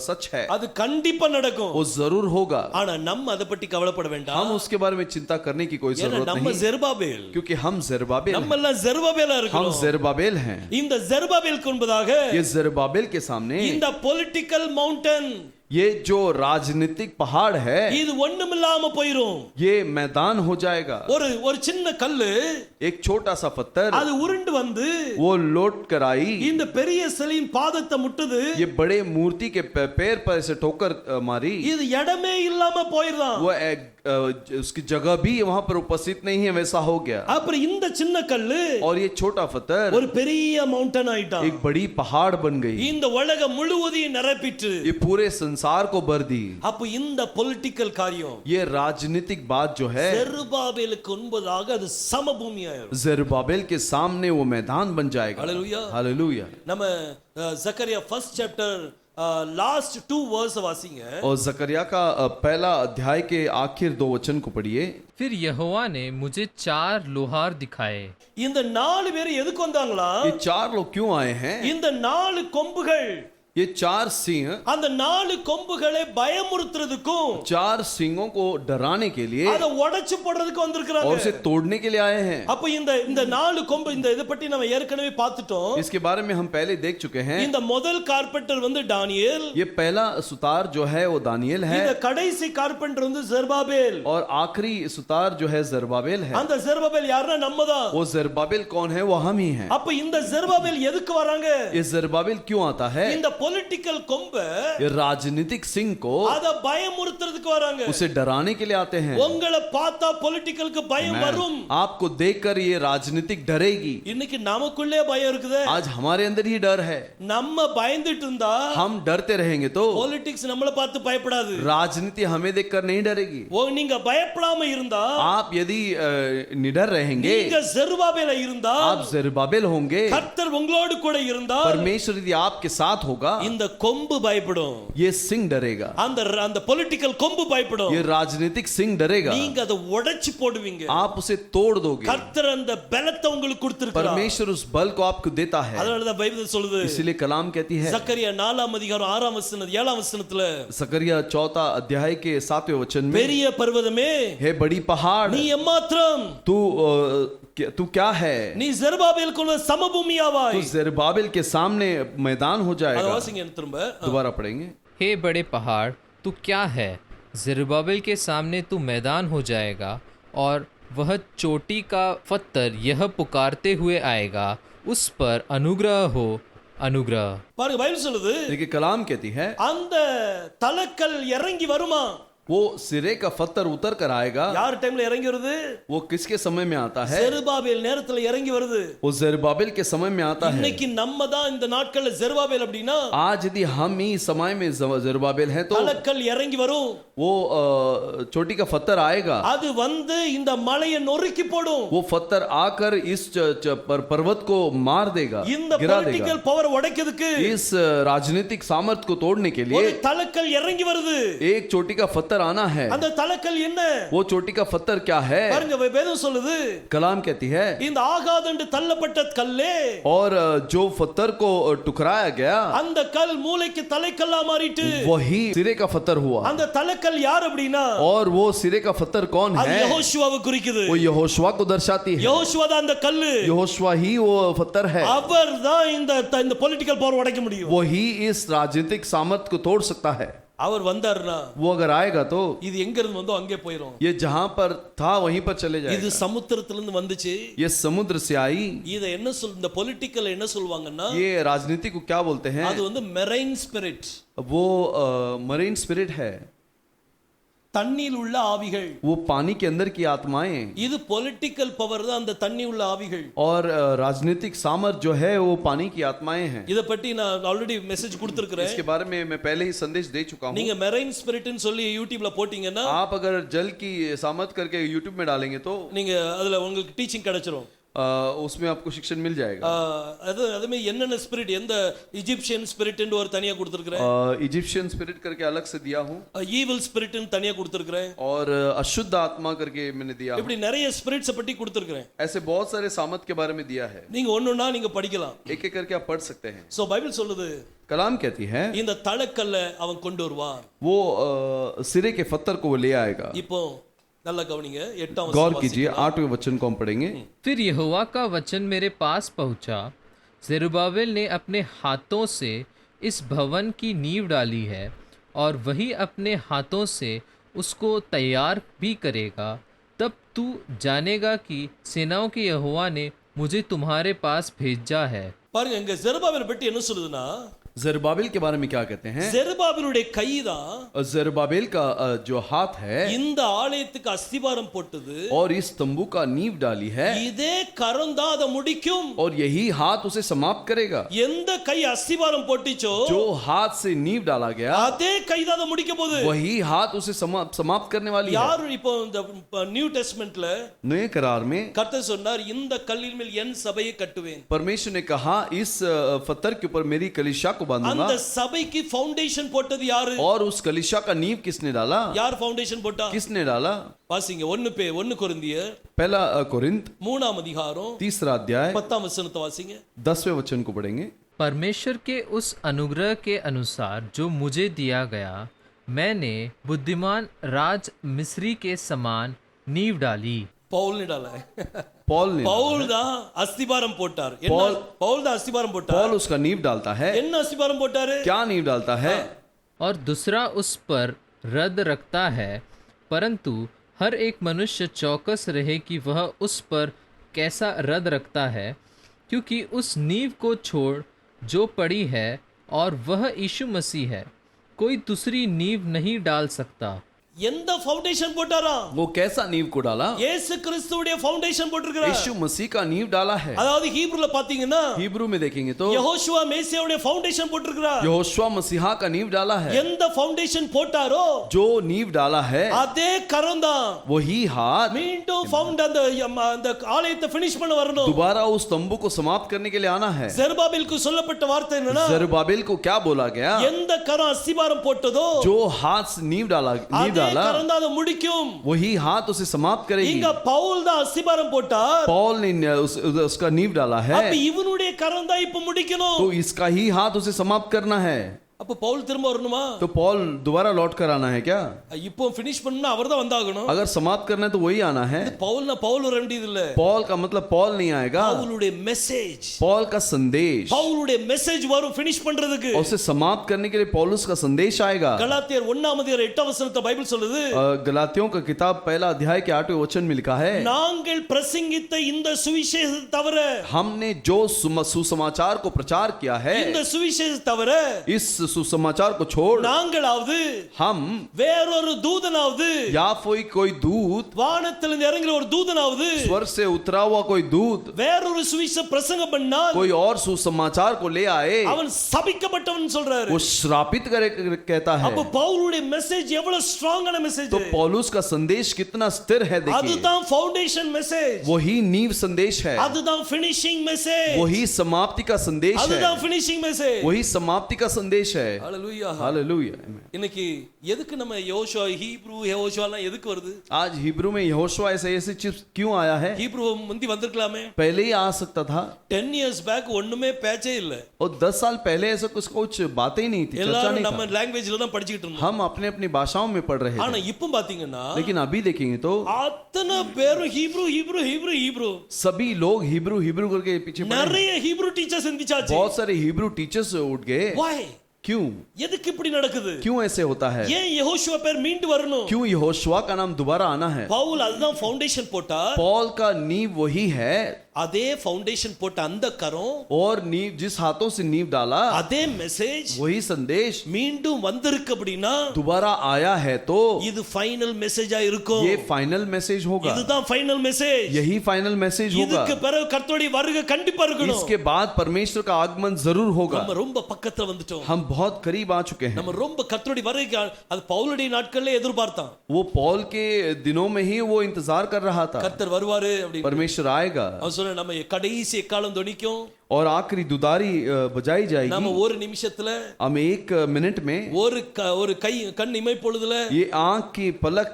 सच है, அது கண்டிப்பா நடக்கும்। वो जरूर होगा। ஆனா நம்ம அதை பத்தி கவலைப்பட வேண்டாம், हम उसके बारे में चिंता करने की कोई ஏன்னா जरूरत நம்ம नहीं, ஜெருபாபேல், क्योंकि हम ज़ेरुब्बाबेल நம்ம हैं। எல்லாம் ஜெருபாபேலா हम இருக்கிறோம்। ज़ेरुब्बाबेल हैं। இந்த ஜெருபாபேலுக்கு முன்பதாக ये ज़ेरुब्बाबेल के सामने இந்த பொலிட்டிக்கல் மவுண்டன், ये जो राजनीतिक पहाड़ है, இது ஒண்ணுமில்லாம போயிரும்। ये मैदान हो जाएगा। ஒரு சின்ன கல்லு एक छोटा सा पत्थर அது உருண்டு வந்து वो लौट कर आई, இந்த பெரிய சிலையின் பாதத்தை முட்டுது, ये बड़े मूर्ति के पैर पर ऐसे ठोकर मारी, இது இடமே இல்லாம போயிரலாம்। वो उसकी जगह भी वहां पर उपस्थित नहीं है, वैसा हो गया। அப்புறம் இந்த சின்ன கல்லு और ये छोटा पत्थर ஒரு பெரிய மவுண்டன் ஆயிட்டான்। एक बड़ी पहाड़ बन गई, இந்த உலகம் முழுவதையும் நிரப்பிட்டு, ये पूरे संसार को भर दी। அப்ப இந்த பொலிட்டிக்கல் காரியம், ये राजनीतिक बात जो है, ஜெருபாபேலுக்கு முன்பதாக அது சமபூமி ஆயிரும்। ज़ेरुब्बाबेल के सामने वो मैदान बन जाएगा। हालेलुया। हालेलुया। நம்ம जकरिया फर्स्ट चैप्टर लास्ट 2 वर्स वासिंगे। और जकरिया का पहला अध्याय के आखिर 2 वचन को पढ़िए। फिर यहोवा ने मुझे 4 लोहार दिखाए। இந்த 4 பேர் எதுக்கு வந்தாங்களா? ये 4 लोग क्यों आए हैं? இந்த 4 கொம்புகள், ये 4 सिंह, அந்த 4 கொம்புகளை பயமுறுத்துறதுக்கும் 4 सिंहों को डराने के लिए அதை உடைச்சு போடுறதுக்கு और வந்திருக்காங்க। उसे तोड़ने के लिए आए हैं। அப்ப இந்த 4 கொம்பு, இந்த இத பத்தி நம்ம ஏற்கனவே பார்த்துட்டோம்। इसके बारे में हम पहले देख चुके हैं। இந்த முதல் கார்பெண்டர் வந்து தானியேல், ये पहला सुतार जो है वो दानियेल है, இந்த கடைசி கார்பெண்டர் வந்து ஜெருபாபேல்। और आखिरी सुतार जो है ज़ेरुब्बाबेल है। அந்த ஜெருபாபேல் யாருன்னா நம்ம தான்। वो ज़ेरुब्बाबेल कौन है? वो हम ही हैं। அப்ப இந்த ஜெருபாபேல் எதுக்கு வராங்க? ये ज़ेरुब्बाबेल क्यों आता है? இந்த பொலிட்டிக்கல் கொம்ப, ये राजनीतिक सिंह को அத பயமுறுத்துறதுக்கு வராங்க। उसे डराने के लिए आते हैं। உங்களை பார்த்தா பொலிட்டிக்கலுக்கு பயம் வரும்। आपको देखकर ये राजनीतिक डरेगी। இன்னைக்கு நமக்குள்ளே பயம் இருக்குது। आज हमारे अंदर ही डर है। நம்ம பயந்துட்டு இருந்தா हम डरते रहेंगे तो பொலிटिक्स நம்மள பார்த்து பயப்படாது। राजनीति हमें देखकर नहीं डरेगी। நீங்க பயப்படாம இருந்தா, आप यदि निडर रहेंगे, நீங்க ஜெருபாபேல இருந்தா, आप ज़ेरुब्बाबेल होंगे, கர்த்தர் உங்களோடு கூட இருந்தா, परमेश्वर यदि आपके साथ होगा, இந்த கொம்பு பயப்படும்। ये सिंह डरेगा, அந்த பொலிட்டிக்கல் கொம்பு பயப்படும்। ये राजनीतिक सिंह डरेगा, நீங்க அதை உடைச்சு போடுவீங்க। आप उसे तोड़ दोगे। கர்த்தர் அந்த பலத்தை உங்களுக்கு கொடுத்திருக்கிறார்। परमेश्वर उस बल को आपको देता है। அதனால தான் பைபிள் சொல்லுது, इसीलिए कलाम कहती है, जकरिया 4 அதிகாரம் 6 வசனம் 7 வசனத்துல, जकरिया 4 अध्याय के 7वें वचन में, பெரிய பர்வதமே, हे बड़ी पहाड़, நீ எம்மாத்திரம், तू क्या है? நீ ஜெருபாபேலுக்குள்ள சமபூமியாவாய்। तू ज़ेरुब्बाबेल के सामने मैदान हो அத जाएगा। வாசிங்க திரும்ப। दोबारा पढ़ेंगे। हे बड़े पहाड़, तू क्या है? ज़ेरुब्बाबेल के सामने तू मैदान हो जाएगा, और वह चोटी का पत्थर यह पुकारते हुए आएगा, उस पर अनुग्रह हो, अनुग्रह। பாருங்க பைபிள் சொல்லுது, देखिए कलाम कहती है, அந்த தலக்கல் இறங்கி வருமா? वो सिरे का पत्थर उतर कर आएगा। யார் டைம்ல இறங்கி வருது? वो किसके समय में आता है? ஜெருபாபேல் நேரத்துல இறங்கி வருது। वो ज़ेरुब्बाबेल के समय में आता है। இன்னைக்கு நம்ம தான் இந்த நாட்கள்ல ஜெருபாபேல் அப்படினா, आज यदि हम ही समय में ज़ेरुब्बाबेल है तो தலக்கல் இறங்கி வரும்। वो चोटी का पत्थर आएगा। அது வந்து இந்த மலையை நொறுக்கி போடும்। वो पत्थर आकर इस पर्वत को मार देगा, இந்த गिरा देगा। பொலிட்டிக்கல் பவர் உடைக்கிறதுக்கு इस राजनीतिक सामर्थ्य को तोड़ने के ஒரு लिए தலக்கல் இறங்கி வருது। एक चोटी का पत्थर आना है। அந்த தலக்கல் என்ன? वो चोटी का पत्थर क्या है? பாருங்க வேதம் சொல்லுது, कलाम कहती है, இந்த ஆகாதென்று தள்ளப்பட்ட கல்லே, और जो पत्थर को टुकराया गया, அந்த கல் மூளைக்கு தலைக்கல்லா மாறிட்டு। वही सिरे का पत्थर हुआ। அந்த தலக்கல் யார் அப்படினா, और वो सिरे का पत्थर कौन அது है? யெகோஷுவாவை குறிக்குது। वो यहोशुआ को दर्शाती है। யெகோஷுவா தான் அந்த கல்லு। यहोशुआ ही वो पत्थर है। அவர் தான் இந்த பொலிட்டிக்கல் பவர் உடைக்க முடியும்। वही इस राजनीतिक सामर्थ्य को तोड़ सकता है। அவர் வந்தாருனா, वो अगर आएगा तो இது எங்க இருந்து வந்தோ அங்கே போயிரும்। ये जहां पर था वहीं पर चले இது जाएगा। சமுத்திரத்துல இருந்து வந்துச்சு। ये समुद्र से आई। இத என்ன இந்த பொலிட்டிக்கல் என்ன சொல்வாங்கன்னா, ये राजनीति को क्या बोलते हैं? அது வந்து மெரைன் ஸ்பிரிட்। वो मरीन स्पिरिट है। தண்ணியில் உள்ள ஆவிகள், वो पानी के अंदर की आत्माएं। இது பொலிட்டிக்கல் பவர் தான் அந்த தண்ணி உள்ள ஆவிகள்। और राजनीतिक सामर्थ जो है वो पानी की आत्माएं हैं। இத பத்தி நான் ஆல்ரெடி மெசேஜ் கொடுத்திருக்கிறேன்। इसके बारे में मैं पहले ही संदेश दे चुका हूं। நீங்க மெரைன் ஸ்பிரிட்னு சொல்லி யூடியூப்ல போட்டீங்கன்னா, आप अगर जल की सामर्थ करके यूट्यूब में डालेंगे तो நீங்க அதுல உங்களுக்கு டீச்சிங் கிடைச்சிரும்। उसमें आपको शिक्षण मिल जाएगा। அது அதுமே என்னென்ன ஸ்பிரிட், எந்த இஜிப்சியன் ஸ்பிரிட்னு ஒரு தனியா கொடுத்திருக்கிறேன், इजिप्शियन स्पिरिट करके अलग से दिया हूँ, ஈவில் ஸ்பிரிட்னு தனியா கொடுத்திருக்கிறேன், और अशुद्ध आत्मा करके मैंने दिया हूँ। இப்படி நிறைய ஸ்பிரிட்ஸ் பத்தி கொடுத்திருக்கிறேன்। ऐसे बहुत सारे सामर्थ के बारे में दिया है, நீங்க ஒண்ணுன்னா நீங்க படிக்கலாம்। एक एक करके आप पढ़ सकते हैं। சோ பைபிள் சொல்லுது कलाम कहती है இந்த தலக்கல்ல அவன் கொண்டு வருவான்। वो सिरे के पत्थर को वो ले आएगा। இப்போ நல்லா கவனிங்க, 8ஆம் गौर வசனம் कीजिए, 8वें वचन को हम पढ़ेंगे। फिर यहोवा का वचन मेरे पास पहुंचा, जेरुब्बाबेल ने अपने हाथों से इस भवन की नींव डाली है और वही अपने हाथों से उसको तैयार भी करेगा। तब तू जानेगा कि सेनाओं के यहोवा ने मुझे तुम्हारे पास भेजा है। பாருங்க, இங்க ஜெருபாபேல் பற்றி என்ன சொல்லுதுன்னா, जरुब्बाबेल के बारे में क्या कहते हैं? ஜெருபாபேலுடைய கைதான் जरुब्बाबेल का जो हाथ है இந்த ஆலயத்துக்கு அஸ்திபாரம் போட்டது, और इस तंबू का नींव डाली है, இதே கரம் தான் அதை முடிக்கும்। और यही हाथ उसे समाप्त करेगा। எந்த கை அஸ்திபாரம் போட்டுச்சோ जो हाथ से नींव डाला गया அதே கை தான் அதை முடிக்க போகுது। वही हाथ उसे समाप्त करने वाली है। யார் இப்போ இந்த நியூ டெஸ்ட்மென்ட்ல नए करार में கர்த்தர் சொன்னார், இந்த கல்லின் மேல் என் சபையை கட்டுவேன்। परमेश्वर ने कहा, इस पत्थर के ऊपर मेरी कलीसिया को बांधूंगा। அந்த சபைக்கு ஃபவுண்டேஷன் போட்டது யாரு? और उस कलीसिया का नींव किसने डाला? யார் ஃபவுண்டேஷன் போட்டா? किसने डाला? வாசிங்க 1 கொரிந்தியர் पहला कोरिन्थ 3ஆம் அதிகாரம் 3रा अध्याय 10ஆம் वचनத்தை வாசிங்க। 10वें वचन को पढ़ेंगे। परमेश्वर के उस अनुग्रह के अनुसार जो मुझे दिया गया, मैंने बुद्धिमान राज मिस्री के समान नींव डाली। பவுல் நிடால पॉल ने பவுல் தான் அஸ்திபாரம் போட்டார்। என்ன? பவுல் தான் அஸ்திபாரம் போட்டார்। पॉल उसका नींव डालता है। என்ன அஸ்திபாரம் போட்டாரு? क्या नींव डालता है? और दूसरा उस पर रद रखता है, परंतु हर एक मनुष्य चौकस रहे कि वह उस पर कैसा रद रखता है, क्योंकि उस नींव को छोड़ जो पड़ी है और वह यीशु मसीह है, कोई दूसरी नींव नहीं डाल सकता। எந்த ஃபவுண்டேஷன் போட்டாரா? वो कैसा नींव को डाला? இயேசு கிறிஸ்துவுடைய ஃபவுண்டேஷன் போட்டுருக்கார்। यीशु मसीह का नींव डाला है। அதாவது ஹீப்ருல பாத்தீங்கன்னா हिब्रू में देखेंगे तो யெகோஷுவா மேசியாவுடைய ஃபவுண்டேஷன் போட்டுருக்கார்। यहोशुआ मसीहा का नींव डाला है। எந்த ஃபவுண்டேஷன் போட்டாரோ जो नींव डाला है அதே கரம் தான் वही हाथ மீண்டும் ஃபவுண்ட் அந்த ஆலயத்தை ஃபினிஷ் பண்ண வரணும்। दोबारा उस तंबू को समाप्त करने के लिए आना है। ஜெருபாபேலுக்கு சொல்லப்பட்ட வார்த்தை என்னன்னா, जरुब्बाबेल को क्या बोला गया? எந்த கரம் அஸ்திபாரம் போட்டதோ जो हाथ से नींव डाला அதே கரம் தான் அதை முடிக்கும்। वही हाथ उसे समाप्त करेगी। இங்க பவுல் தான் அஸ்திபாரம் போட்டார், पॉल ने उसका नींव डाला है, அப்ப இவனுடைய கரம் தான் இப்ப முடிக்கணும்। तो इसका ही हाथ उसे समाप्त करना है। அப்ப பவுல் திரும்ப வரணுமா? तो पॉल दोबारा लौट कर आना है क्या? இப்போ ஃபினிஷ் பண்ணனும்னா அவர்தான் வந்தாகணும்। अगर समाप्त करना है तो वही आना है। பவுல்னா பவுல் வர வேண்டியது இல்ல। पॉल का मतलब पॉल नहीं आएगा, பவுலுடைய மெசேஜ், पॉल का संदेश, பவுலுடைய மெசேஜ் வரும் ஃபினிஷ் பண்றதுக்கு। उसे समाप्त करने के लिए पौलुस का संदेश आएगा। கலாத்தியர் 1ஆம் அதிகாரம் 8ஆம் வசனத்தை பைபிள் சொல்லுது, गलातियों का किताब पहला अध्याय के 8वें वचन में लिखा है, நாங்கள் பிரசங்கித்த இந்த சுவிசேஷத்தை தவிர, हमने जो सुसमाचार को प्रचार किया है, இந்த சுவிசேஷத்தை தவிர इस सुसमाचार को छोड़ நாங்களாவது हम வேறொரு தூதனாவது, या कोई दूत, வானத்திலிருந்து இறங்குற ஒரு தூதனாவது, स्वर्ग से उतरा हुआ कोई दूत வேறொரு சுவிசேஷ பிரசங்கம் பண்ணால் कोई और सुसमाचार को ले आए, அவன் சபிக்கப்பட்டவன் சொல்றாரு। वो श्रापित करे कहता है। அப்ப பவுலுடைய மெசேஜ் எவ்வளவு ஸ்ட்ராங்கான மெசேஜ்। तो पौलुस का संदेश कितना स्थिर है, देखिए அதுதான் ஃபவுண்டேஷன் மெசேஜ், वही नींव संदेश है, அதுதான் ஃபினிஷிங் மெசேஜ், वही समाप्ति का संदेश है, அதுதான் ஃபினிஷிங் மெசேஜ்। वही समाप्ति का संदेश है। ஹalleluya हालेलुया। இன்னைக்கு எதுக்கு நம்ம யோசுவா ஹீப்ரு யெகோஷுவாலாம் எதுக்கு வருது? आज हिब्रू में यहोशुआ ऐसे चीज क्यों आया है? ஹீப்ரு முந்தி வந்திருக்கலாமே, पहले ही आ सकता था। 10 years back ஒண்ணுமே பேச்சே இல்ல। और 10 साल पहले ऐसा कुछ बातें ही नहीं थी, चर्चा எல்லாரும் नहीं நம்ம था। லாங்குவேஜ்ல தான் படிச்சிட்டு இருந்தோம்। हम अपने अपनी भाषाओं में पढ़ रहे ஆனா थे, இப்போ பாத்தீங்கன்னா लेकिन अभी देखेंगे तो அத்தனை பேரும் ஹீப்ரு ஹீப்ரு ஹீப்ரு ஹீப்ரு, सभी लोग हिब्रू हिब्रू करके पीछे पड़े हैं। நிறைய ஹீப்ரு டீச்சர்ஸ் இருந்துச்சாச்சு। बहुत सारे हिब्रू टीचर्स उठ गए। why? क्यों? எதுக்கு இப்படி நடக்குது? क्यों ऐसे होता है? ஏன் யெகோஷுவா பேர் மீண்டு வரணும்? क्यों यहोशुआ का नाम दोबारा आना है? பவுல் அதுதான் ஃபவுண்டேஷன் போட்டார், पॉल का नींव वही है, அதே ஃபவுண்டேஷன் போட்ட அந்த கரம், और नींव जिस हाथों से नींव डाला அதே மெசேஜ் वही संदेश மீண்டும் வந்திருக்கு அப்படினா दोबारा आया है, तो இது ஃபைனல் மெசேஜா இருக்கும்। ये फाइनल मैसेज होगा, இதுதான் ஃபைனல் மெசேஜ்। यही फाइनल मैसेज होगा। இதுக்கு பிறகு கர்த்தருடைய வருகை கண்டிப்பா இருக்கணும்। इसके बाद परमेश्वर का आगमन जरूर होगा। நம்ம ரொம்ப பக்கத்துல வந்துட்டோம், हम बहुत करीब आ चुके हैं। நம்ம ரொம்ப கர்த்தருடைய வருகைக்கு அது பவுலுடைய நாட்கள்ல எதிர்பார்த்தான்। वो पॉल के दिनों में ही वो इंतजार कर रहा था, கர்த்தர் வருவாரு அப்படி। परमेश्वर आएगा। அவன் சொன்ன நம்ம கடைசி எக்காலம் தொனிக்கும், और आखिरी दुदारी बजाई जाएगी। நம்ம ஒரு நிமிஷத்துல, हम एक मिनट में, ஒரு கை கண் இமை பொழுதுல ये आंख की पलक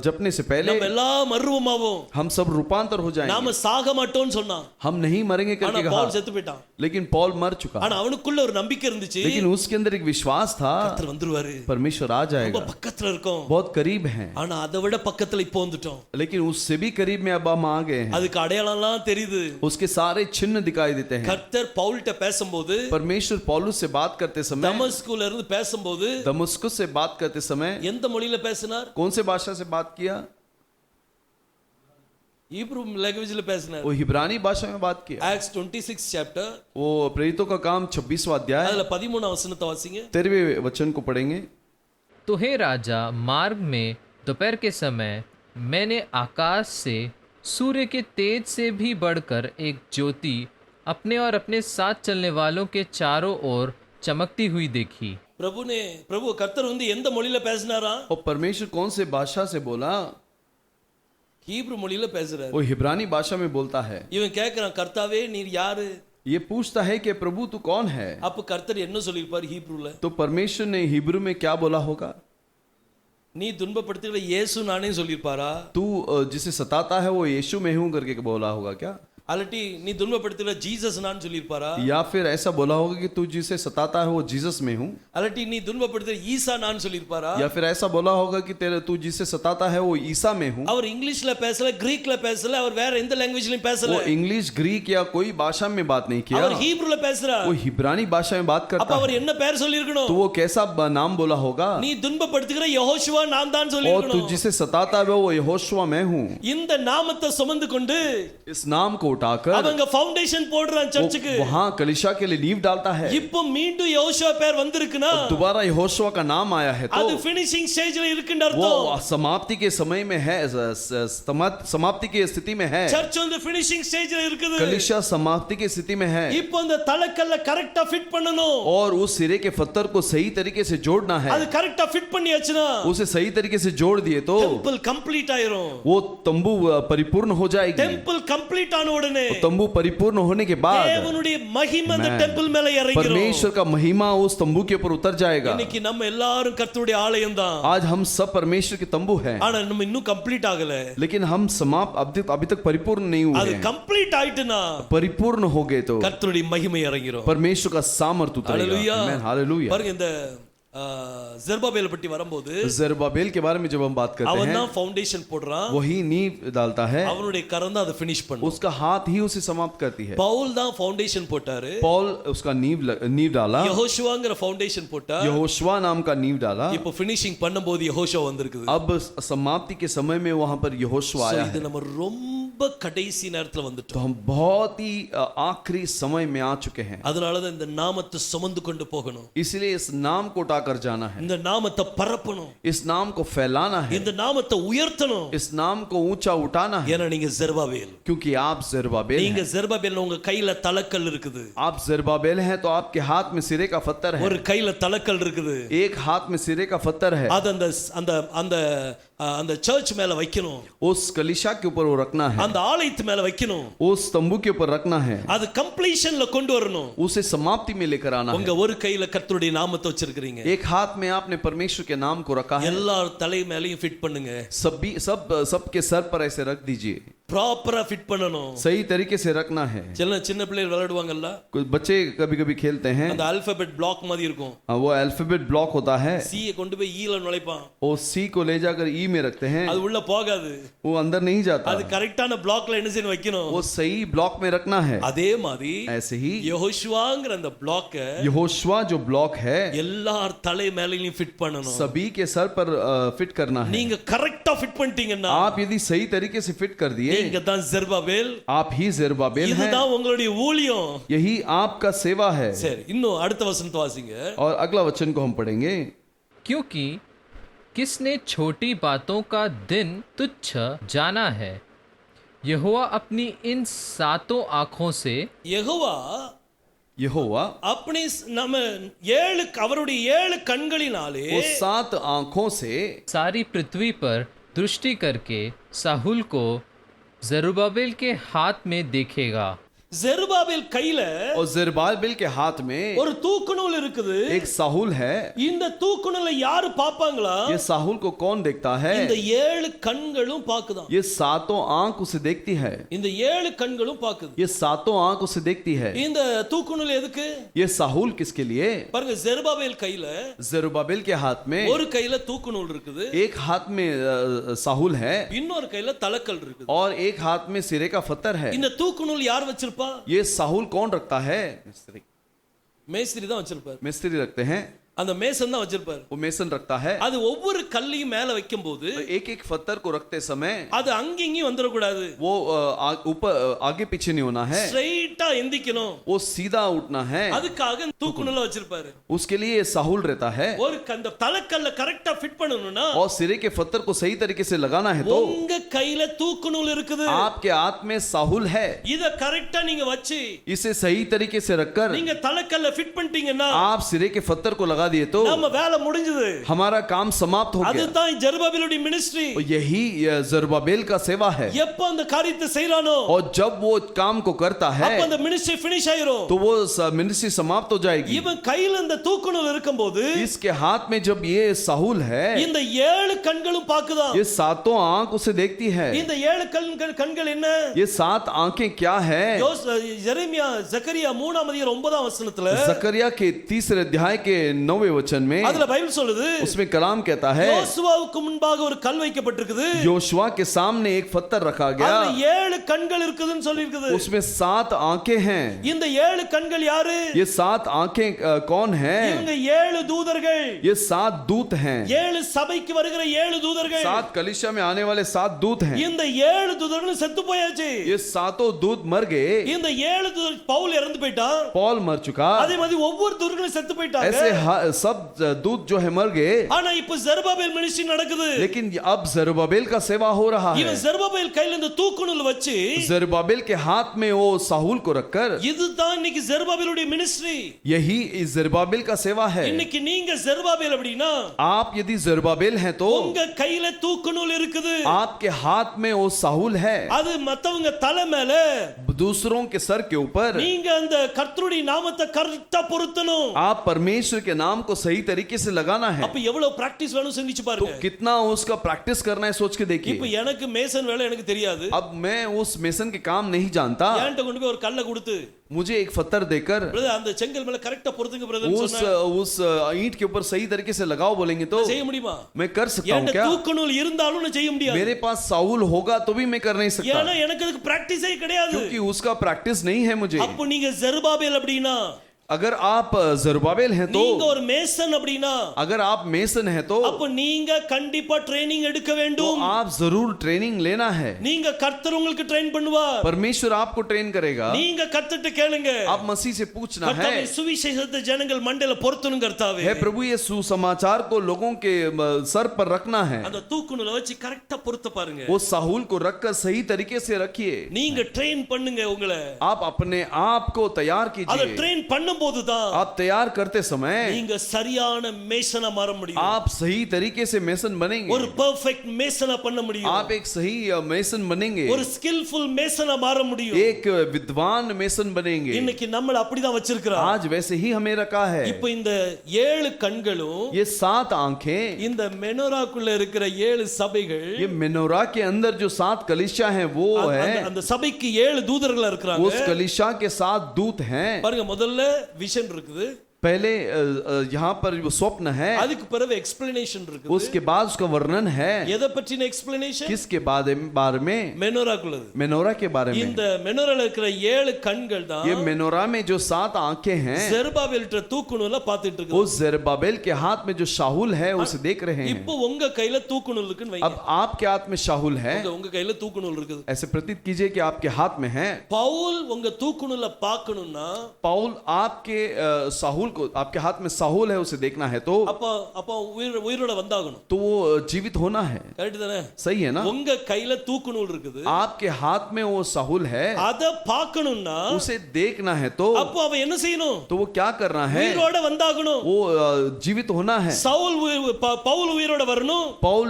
जपने से पहले நம்ம எல்லாம் மர்வமாவோம், हम सब रूपांतर हो जाएंगे। நாம சாக மாட்டோம்னு சொன்னான், हम नहीं मरेंगे ஆனா करके कहा, பவுல் செத்து போயிட்டான்। लेकिन पौल मर चुका। ஆனா அவனுக்குள்ள ஒரு நம்பிக்கை இருந்துச்சு, लेकिन उसके अंदर एक विश्वास था, கர்த்தர் வந்துருவாரு, परमेश्वर आ ரொம்ப जाएगा, பக்கத்துல இருக்கோம்। बहुत करीब है। ஆனா அதை விட பக்கத்துல இப்போ வந்துட்டோம்। लेकिन उससे भी करीब में अब हम आ गए हैं। அதுக்கு அடையாளம்லாம் தெரியுது। उसके सारे चिन्ह दिखाई देते हैं। கர்த்தர் பவுல்ட்ட பேசும்போது, परमेश्वर पौलुस से बात करते समय, दमस्कुல இருந்து பேசும்போது दमस्कुस से बात करते समय எந்த மொழியில பேசினார்? कौन से भाषा से बात किया? हीब्रू लैंग्वेज பேசினார்। वो हिब्रानी भाषा में बात किया। Acts 26 चैप्टर, वो प्रेरितों का काम 26वां अध्याय அதுல 13 वचनத்தை வாசிங்க। 13वें वचन को पढ़ेंगे। तो हे राजा, मार्ग में दोपहर के समय मैंने आकाश से सूर्य के तेज से भी बढ़कर एक ज्योति अपने और अपने साथ चलने वालों के चारों ओर चमकती हुई देखी। प्रभु கர்த்தர் வந்து எந்த மொழியில பேசினாரா? और परमेश्वर कौन से भाषा से बोला? ஹீப்ரு மொழியில பேசுறாரு। वो हिब्रानी भाषा में बोलता है। இவன் கேக்குறான், கர்த்தாவே நீர் யாரு? ये पूछता है कि प्रभु तू कौन है? அப்ப கர்த்தர் என்ன சொல்லிருப்பார் ஹீப்ருல? तो परमेश्वर ने हिब्रू में क्या बोला होगा? நீ துன்பப்படுத்துகிற இயேசு நானே சொல்லிருப்பாரா? तू जिसे सताता है वो यीशु में हूं करके बोला होगा क्या? அல்லட்டி நீ துன்பப்படுத்துகிற ஜீசஸ் நான் சொல்லிருப்பாரா? या फिर ऐसा बोला होगा कि तू जिसे सताता है वो जीसस में हूं? அல்லட்டி நீ துன்பப்படுத்துகிற ஈசா நான் சொல்லிருப்பாரா? या फिर ऐसा बोला होगा कि तेरे तू जिसे सताता है वो ईसा में हूं? அவர் இங்கிலீஷ்ல பேசல, கிரீக்ல பேசல, அவர் வேற எந்த லாங்குவேஜ்லயும் பேசல, वो इंग्लिश ग्रीक या कोई भाषा में बात नहीं किया, அவர் ஹீப்ருல பேசுறார்। वो हिब्रानी भाषा में बात அப்ப करता அவர் है। என்ன பேர் சொல்லிருக்கணும்? तो वो कैसा नाम बोला होगा? நீ துன்பப்படுத்துகிற யெகோஷுவா நான் தான் और तू சொல்லிருக்கணும்। जिसे सताता है वो यहोशुआ मैं हूं। இந்த நாமத்தை சுமந்து கொண்டு इस नाम को उठाकर அவங்க ஃபவுண்டேஷன் போடுறான் சர்ச்சுக்கு। वहां कलीसिया के लिए नींव डालता है। இப்போ மீண்டும் யெகோஷுவா பேர் வந்திருக்குனா दोबारा यहोशुआ का नाम आया है तो அது ஃபினிஷிங் ஸ்டேஜ்ல இருக்குன்னு वो அர்த்தம்। समाप्ति के समय में है, समाप्ति की स्थिति में है। சர்ச் வந்து ஃபினிஷிங் ஸ்டேஜ்ல இருக்குது। कलीसिया समाप्ति की स्थिति में है இப்போ அந்த தலக்கல்ல கரெக்ட்டா ஃபிட் பண்ணனும்। और उस सिरे के पत्थर को सही तरीके से जोड़ना है। அது கரெக்ட்டா ஃபிட் பண்ணியாச்சுனா उसे सही तरीके से जोड़ दिए तो டெம்பிள் கம்ப்ளீட் ஆயிரும்। वो तंबू परिपूर्ण हो जाएगी। டெம்பிள் கம்ப்ளீட் ஆன உடனே तंबू परिपूर्ण होने के बाद தேவனுடைய மகிமை அந்த டெம்பிள் மேல இறங்கிரும்। परमेश्वर का महिमा उस तंबू के ऊपर उतर जाएगा। இன்னைக்கு நம்ம எல்லாரும் கர்த்தருடைய ஆலயம் தான்। आज हम सब परमेश्वर के तंबू हैं, ஆனா நம்ம இன்னும் கம்ப்ளீட் ஆகல। लेकिन हम समाप्त अभी तक परिपूर्ण नहीं हुए அது हैं। கம்ப்ளீட் ஆயிட்டுனா परिपूर्ण हो गए तो கர்த்தருடைய மகிமை இறங்கிரும்। परमेश्वर का सामर्थ उतरेगा। हालेलुया। आमीन, हालेलुया। பாருங்க இந்த ஜெருபாபேல் பற்றி வரும்போது जरुब्बाबेल के बारे में जब हम बात करते அவன் हैं, தான் ஃபவுண்டேஷன் போடுறான், वही नींव डालता है, அவனுடைய கரம் தான் அதை ஃபினிஷ் பண்ணும்। उसका हाथ ही उसे समाप्त करती है। பவுல் தான் ஃபவுண்டேஷன் போட்டாரு, पौल उसका नींव डाला, யெகோஷுவாங்கற ஃபவுண்டேஷன் போட்டா, यहोशुआ नाम का नींव डाला। இப்போ ஃபினிஷிங் பண்ணும்போது யெகோஷுவா வந்திருக்குது। अब समाप्ति के समय में वहां पर यहोशुआ आया இது है। நம்ம ரொம்ப கடைசி நேரத்துல तो வந்துட்டோம்। हम बहुत ही आखिरी समय में आ चुके हैं। அதனால தான் இந்த நாமத்தை சுமந்து கொண்டு போகணும், इसलिए इस नाम को उठाकर जाना है, இந்த நாமத்தை பரப்பணும், इस नाम को फैलाना है, இந்த நாமத்தை உயர்த்தணும்। इस नाम को ऊंचा उठाना है, ஏன்னா நீங்க ஜெருபாபேல், क्योंकि आप जरुब्बाबेल நீங்க हैं। ஜெருபாபேல், உங்க கையில தலக்கல் இருக்குது, आप जरुब्बाबेल हैं तो आपके हाथ में सिरे का पत्थर है। ஒரு கையில तलकल இருக்குது, एक हाथ में सिरे का पत्थर है। அது அந்த அந்த அந்த அந்த சர்ச் மேல வைக்கணும், उस कलीसिया के ऊपर वो रखना है, அந்த ஆலயத்து மேல வைக்கணும், उस तंबू के ऊपर रखना है, அது கம்ப்ளீஷன்ல கொண்டு வரணும்। उसे समाप्ति में लेकर आना உங்க है। ஒரு கையில கர்த்தருடைய நாமத்தை வச்சிருக்கீங்க, एक हाथ में आपने परमेश्वर के नाम को रखा है, எல்லார் தலை மேலயும் ஃபிட் பண்ணுங்க, सबके सर पर ऐसे रख दीजिए, ப்ராப்பரா ஃபிட் பண்ணணும்। सही तरीके से रखना है। சின்ன பிள்ளைகள் விளையாடுவாங்கல்ல, कुछ बच्चे कभी कभी खेलते हैं, அந்த ஆல்பபெட் பிளாக் மாதிரி இருக்கும், वो अल्फाबेट ब्लॉक होता है, சி கொண்டு போய் ஈல நுழைப்பான், वो सी को ले जाकर ई में रखते हैं, அது உள்ள போகாது, वो अंदर नहीं जाता, அது கரெக்டான பிளாக்ல என்ன செய்யணும் வைக்கணும்। वो सही ब्लॉक में रखना है। அதே மாதிரி ऐसे ही யெகோஷுவாங்கற அந்த பிளாக்க यहोशुआ जो ब्लॉक है எல்லார் तலை மேலயும் ஃபிட் பண்ணணும்। सभी के सर पर फिट करना है। நீங்க கரெக்ட்டா ஃபிட் பண்ணிட்டீங்கன்னா आप यदि सही तरीके से फिट कर दिए, நீங்க தான் ஜெருபாபேல், आप ही जरुब्बाबेल हैं, இதுதான் உங்களுடைய ஊழியம்। यही आपका सेवा है। சரி, இன்னும் அடுத்த வசனத்தை வாசிங்க। और अगला वचन को हम पढ़ेंगे। क्योंकि किसने छोटी बातों का दिन तुच्छ जाना है, यहोवा अपनी इन सातों आँखों से யெகோவா यहोवा अपनी நம்ம அவருடைய 7 கண்களினாலே वो 7 आंखों से सारी पृथ्वी पर दृष्टि करके साहुल को जरुब्बाबिल के हाथ में देखेगा। ஜெருபாபேல் கையில और जेरुब्बाबिल के हाथ में ஒரு தூக்கு நூல் இருக்குது. एक साहुल है। இந்த தூக்கு நூலை யாரு பாப்பாங்களா? ये साहुल को कौन देखता है? இந்த 7 கண்களும் பாக்குதாம். ये सातों आंख उसे देखती है। இந்த 7 கண்களும் பாக்குது. ये सातों आंख उसे देखती है। இந்த தூக்கு நூல் எதுக்கு? ये साहुल किसके लिए? பாருங்க, ஜெருபாபேல் கையில जेरुब्बाबिल के हाथ में ஒரு கையில தூக்கு நூல் இருக்குது, एक हाथ में साहुल है இன்னொரு கையில தலக்கல் இருக்குது. और एक हाथ में सिरे का पत्थर है। இந்த தூக்கு நூல் யார் வச்சிருப்பா? ये साहुल कौन रखता है? மேஸ்திரி தான் வச்சிருப்பார். मिस्त्री रखते हैं। அந்த மேசன் தான் வச்சிருப்பார். वो मेसन रखता है। அது ஒவ்வொரு கல்லையும் மேல வைக்கும்போது एक एक पत्थर को रखते समय அது அங்கேயும் வந்துட கூடாது. वो ऊपर आगे पीछे नहीं होना है, ஸ்ட்ரைட்டா எந்திக்கணும். वो सीधा उठना है। அதுக்காக தூக்கு நூலை வச்சிருப்பாரு. उसके लिए साहुल रहता है। ஒரு அந்த தலக்கல்ல கரெக்ட்டா ஃபிட் பண்ணனும்னா और सिरे के पत्थर को सही तरीके से लगाना है तो உங்க கையில தூக்கு நூல் இருக்குது. आपके हाथ में साहुल है। இத கரெக்ட்டா நீங்க வச்சு इसे सही तरीके से रखकर நீங்க தலக்கல்ல ஃபிட் பண்ணிட்டீங்கன்னா आप सिरे के पत्थर को लगा दिए तो நம்ம வேலை முடிஞ்சது. हमारा काम समाप्त हो गया। அதுதான் ஜெருபாபேலுடைய மினிஸ்ட்ரி. और यही जरुब्बाबिल का सेवा है। எப்ப அந்த காரியத்தை செய்றானோ और जब वो काम को करता है அப்ப அந்த மினிஸ்ட்ரி ஃபினிஷ் ஆயிரும். तो वो मिनिस्ट्री समाप्त हो जाएगी। இவன் கையில இந்த தூக்கு நூல் இருக்கும்போது इसके हाथ में जब ये साहुल है, இந்த 7 கண்களும் பாக்குதாம். ये सातों आंख उसे देखती है। இந்த 7 கண்கள் என்ன? ये 7 आंखें क्या है? எரேமியா ஜக்கரியா 3ஆம் அதிகாரம் 9ஆம் வசனத்துல जकरिया के 3 अध्याय के 9वें वचन में அதுல பைபிள் சொல்லுது, उसमें कलाम कहता है யோசுவாவுக்கு முன்பாக ஒரு கல் வைக்கப்பட்டிருக்குது, योशुआ के सामने एक पत्थर रखा गया, அதுல 7 கண்கள் இருக்குதுன்னு சொல்லி இருக்குது. उसमें 7 आंखें हैं। இந்த 7 கண்கள் யாரு? ये 7 आंखें कौन हैं? இவங்க 7 தூதர்கள். ये 7 दूत हैं। 7 சபைக்கு வருகிற 7 தூதர்கள். 7 कलीसिया में आने वाले 7 दूत हैं। இந்த 7 தூதர்களும் செத்து போயாச்சு. ये सातों दूत मर गए। இந்த 7 தூதர் பவுல் இறந்து போயிட்டான். पौल मर चुका। அதே மாதிரி ஒவ்வொரு தூதர்களும் செத்து போயிட்டாங்க. ऐसे सब दूत जो है मर गए। ஆனா இப்ப ஜெருபாபேல் மினிஸ்ட்ரி நடக்குது. लेकिन अब जरुब्बाबिल का सेवा हो रहा है। இவன் ஜெருபாபேல் கையில இந்த தூக்கு நூல் வச்சு जरुब्बाबिल के हाथ में वो साहुल को रखकर, இதுதான் இன்னைக்கு ஜெருபாபேலுடைய மினிஸ்ட்ரி. यही इस जरुब्बाबिल का सेवा है। இன்னைக்கு நீங்க ஜெருபாபேல் அப்படினா आप यदि जरुब्बाबिल हैं तो உங்க கையில தூக்கு நூல் இருக்குது. आपके हाथ में वो साहुल है। அது மத்தவங்க தலை மேல, दूसरों के सर के ऊपर நீங்க அந்த கர்த்தருடைய நாமத்தை கரெக்ட்டா பொருத்தணும். आप परमेश्वर के नाम को सही तरीके से लगाना है। அப்ப எவ்வளவு பிராக்டீஸ் வேணும் சிந்திச்சு तो பாருங்க. कितना उसका प्रैक्टिस करना है सोच के இப்ப देखिए। எனக்கு மேசன் வேலை எனக்கு தெரியாது. अब मैं उस मेसन के काम नहीं जानता। ஏன்ட்ட கொண்டு போய் ஒரு கல்லை கொடுத்து, मुझे एक पत्थर देकर பிரதர் அந்த செங்கல் மேல கரெக்ட்டா பொருத்துங்க பிரதர்னு उस சொன்னா उस ईंट के ऊपर सही तरीके से लगाओ बोलेंगे तो செய்ய முடியுமா? मैं कर सकता हूँ ஏன்ட்ட क्या? தூக்கு நூல் இருந்தாலும் நான் செய்ய முடியாது. मेरे पास साहुल होगा तो भी मैं कर नहीं सकता, ஏன்னா எனக்கு அதுக்கு பிராக்டீஸே கிடையாது. क्योंकि उसका प्रैक्टिस नहीं है मुझे। அப்ப நீங்க ஜெருபாபேல் அப்படினா, अगर आप जरुब्बाबिल हैं तो, நீங்க ஒரு மேசன் அப்படினா, अगर आप मेसन हैं तो அப்ப நீங்க கண்டிப்பா ட்ரெய்னிங் எடுக்க तो வேண்டும். आप जरूर ट्रेनिंग लेना है। நீங்க கர்த்தர் உங்களுக்கு ட்ரெயின் பண்ணுவார். परमेश्वर आपको ट्रेन करेगा। நீங்க கர்த்தர்ட்ட கேளுங்க, आप मसीह से पूछना है, கர்த்தாவே சுவிசேஷத்தை ஜனங்கள் மண்டையில பொருத்தணும் கர்த்தாவே. हे प्रभु ये सुसमाचार को लोगों के सर पर रखना है। அந்த தூக்கு நூலை வச்சு கரெக்ட்டா பொருத்த பாருங்க. वो साहुल को रखकर सही तरीके से रखिए। நீங்க ட்ரெயின் பண்ணுங்க உங்களை. आप अपने आप को तैयार அத कीजिए। ட்ரெயின் பண்ணும்போது தான் आप तैयार करते समय நீங்க சரியான மேசனா மாற முடியும். आप सही तरीके से मेसन बनेंगे। ஒரு பெர்ஃபெக்ட் மேசனா பண்ண முடியும். आप एक सही मेसन बनेंगे। ஒரு ஸ்கில்ஃபுல் மேசனா மாற முடியும். एक विद्वान मेसन बनेंगे। இன்னைக்கு நம்மள அப்படிதான் வச்சிருக்கிறார். आज वैसे ही हमें रखा है। இப்போ இந்த 7 கண்களும் ये 7 आंखें, இந்த மெனோராக்குள்ள இருக்கிற 7 சபைகள், ये मेनोरा के अंदर जो 7 कलीसिया हैं वो है, அந்த சபைக்கு 7 தூதர்கள் இருக்கிறாங்க. उस कलीसिया के 7 दूत हैं। பாருங்க, முதல்ல விஷன் இருக்குது, पहले यहाँ पर वो स्वप्न है, அதுக்கு பிறகு எக்ஸ்பிளனேஷன் இருக்குது. उसके बाद उसका वर्णन है। எதை பற்றின எக்ஸ்பிளனேஷன்? किसके बारे में? மெனோராக்குள்ளது. मेनोरा के बारे में। இந்த மெனோரால இருக்கிற 7 கண்கள் தான் ये मेनोरा में जो 7 आंखें हैं, ஜெருபாபேல்ட்ட தூக்கு நூலை பார்த்துட்டு இருக்கு. उस जरुब्बाबिल के हाथ में जो शाहुल है उसे देख रहे हैं। இப்போ உங்க கையில தூக்கு நூல் இருக்குன்னு வைங்க. अब आपके हाथ में शाहुल है, உங்க கையில தூக்கு நூல் இருக்குது. ऐसे प्रतीत कीजिए कि आपके हाथ में है। பவுல் உங்க தூக்கு நூலை பார்க்கணும்னா पौल आपके शाहुल को, आपके हाथ में साहुल है उसे देखना है तो அப்போ உயிரோட வந்தாகணும். वो जीवित होना है. கரெக்ட் தானே? सही है ना? உங்க கையில தூக்கு நூல் இருக்குது. आपके हाथ में वो साहुल है, அத பார்க்கணும்னா उसे देखना है तो அப்போ அவ என்ன செய்யணும்? वो क्या करना है? உயிரோட வந்தாகணும். वो जीवित होना है. பவுல் உயிரோட வரணும். पौल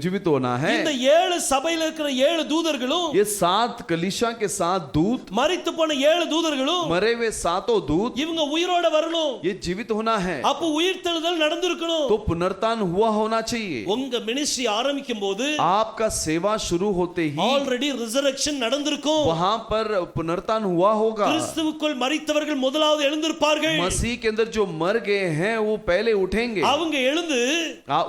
जीवित होना है. இந்த 7 சபையில இருக்கிற 7 தூதர்களும், ये 7 कलीसिया के 7 दूत, மரித்து போன 7 தூதர்களும், मरे हुए 7 दूत, இவங்க உயிரோட வரணும். ये जीवित होना है. அப்போ உயிர்த்தெழுதல் நடந்திருக்கணும். तो पुनरुत्थान हुआ होना चाहिए. உங்க மினிஸ்ட்ரி ஆரம்பிக்கும் போது आपका सेवा शुरू होते ही ஆல்ரெடி ரிசரக்ஷன் நடந்திருக்கும். वहां पर पुनरुत्थान हुआ होगा. கிறிஸ்துவுக்குள் மரித்தவர்கள் முதலாவது எழுந்திருப்பார்கள். मसीह के अंदर जो मर गए हैं वो पहले उठेंगे. அவங்க எழுந்து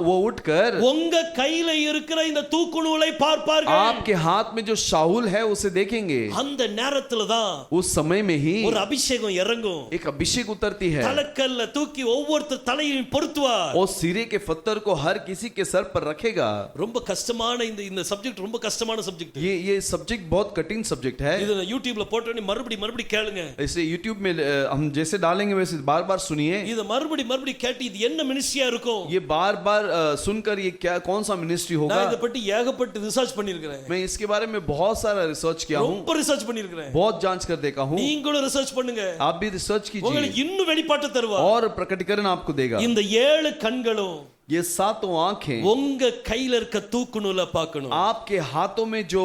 वो उठकर உங்க கையில இருக்கிற இந்த தூக்கு நூலை பார்ப்பார்கள். आपके हाथ में जो शाहुल है उसे देखेंगे. அந்த நேரத்துல தான் उस समय में ही ஒரு அபிஷேகம் இறங்கும். एक अभिषेक उतरती है தலக்கல்ல தூக்கி ஒவ்வொருத்தர் தலையையும் பொருத்துவார். और सिरे के पत्थर को हर किसी के सर पर रखेगा. ரொம்ப கஷ்டமான இந்த சப்ஜெக்ட் ரொம்ப கஷ்டமான சப்ஜெக்ட். ये सब्जेक्ट बहुत कठिन सब्जेक्ट है. இது यूट्यूबல போட்டோனே மறுபடி கேளுங்க. इसे YouTube में हम जैसे डालेंगे वैसे बार-बार सुनिए. இது மறுபடி கேட்டு இது என்ன மினிஸ்ட்ரியா இருக்கும்? ये बार-बार सुनकर ये क्या कौन सा मिनिस्ट्री होगा. நான் இத பத்தி ஏகப்பட்டு ரிசர்ச் பண்ணிருக்கேன். मैं इसके बारे में बहुत सारा रिसर्च किया हूं. ரொம்ப ரிசர்ச் பண்ணிருக்கேன். बहुत जांच कर देखा हूं. நீங்களும் ரிசர்ச் பண்ணுங்க. आप भी रिसर्च कीजिए. உங்களுக்கு இன்னும் வெளிப்பாட்டு தருவார். और प्रकटीकरण आपको देगा. இந்த 7 கண்களும் ये 7 आंखें உங்க கையில இருக்க தூக்கு நூலை பார்க்கணும். आपके हाथों में जो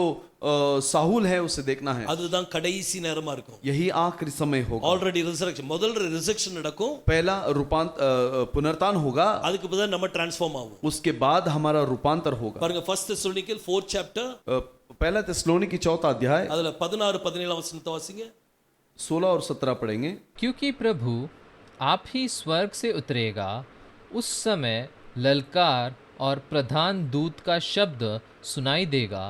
साहुल है उसे देखना है. அதுதான் கடைசி நேரமா இருக்கும். यही आखिरी समय होगा. ஆல்ரெடி ரிசரக்ஷன் முதல்ல ரிசரக்ஷன் நடக்கும். पहला पुनरुत्थान होगा. அதுக்கு பதிலா நம்ம ட்ரான்ஸ்ஃபார்ம் ஆவோம். उसके बाद हमारा रूपांतर होगा. பாருங்க ஃபர்ஸ்ட் தெசலோனிக்கல் 4th chapter पहला तेसलोनिकी 4 अध्याय அதுல 16 17 வசனத்தை வாசிங்க. 16 और 17 पढ़ेंगे. क्योंकि प्रभु आप ही स्वर्ग से उतरेगा, उस समय ललकार और प्रधान दूत का शब्द सुनाई देगा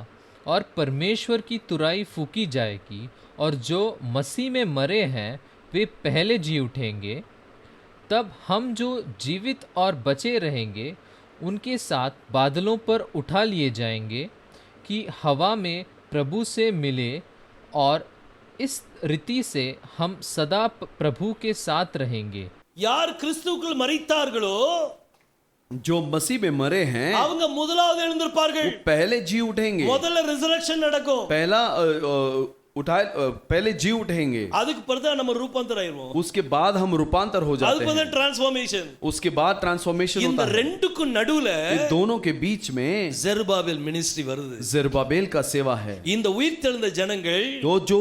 और परमेश्वर की तुराई फूकी जाएगी और जो मसीह में मरे हैं वे पहले जी उठेंगे. तब हम जो जीवित और बचे रहेंगे उनके साथ बादलों पर उठा लिए जाएंगे कि हवा में प्रभु से मिले और इस रीति से हम सदा प्रभु के साथ रहेंगे. யார் கிறிஸ்துவுக்குள் மரித்தார்களோ जो मसीह में मरे हैं அவங்க முதலாவது எழுந்திருப்பார்கள். वो पहले जी उठेंगे. முதல்ல ரிசரக்ஷன் நடக்கும். पहले जी उठेंगे. அதுக்கு பிறகு நம்ம ரூபாந்தரம் ஆயிருவோம். उसके बाद हम रूपांतर हो जाते அதுக்கு हैं. பிறகு டிரான்ஸ்ஃபார்மேஷன். उसके बाद ट्रांसफॉर्मेशन இந்த होता है. ரெண்டுக்கும் நடுவுல इन दोनों के बीच में ஜெருபாபேல் மினிஸ்ட்ரி வருது. जरुब्बाबेल का सेवा है. இந்த உயிர்த்தெழுந்த ஜனங்கள் जो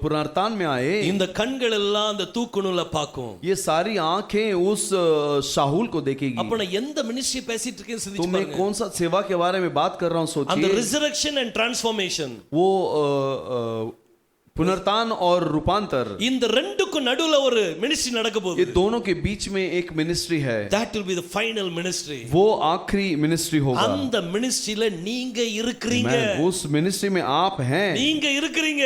पुनरुत्थान में आए, இந்த கண்கள் எல்லாம் அந்த தூக்கு நூலை பார்க்கும். ये सारी आंखें उस शाहुल को देखेगी. அப்ப நான் எந்த மினிஸ்ட்ரி பேசிட்டு இருக்கேன்னு तो சிந்திச்சு मैं பாருங்க. कौन सा सेवा के बारे में बात कर रहा हूँ அந்த सोचिए. ரிசரக்ஷன் அண்ட் டிரான்ஸ்ஃபார்மேஷன், वो पुनरुत्थान और रूपांतर, இந்த ரெண்டுக்கும் நடுவுல ஒரு மினிஸ்ட்ரி நடக்க ये போகுது. दोनों के बीच में एक मिनिस्ट्री है. that will be the final ministry. वो आखिरी मिनिस्ट्री होगा. அந்த மினிஸ்ட்ரியில நீங்க இருக்கிறீங்க. मैं उस मिनिस्ट्री में आप हैं. நீங்க இருக்கிறீங்க.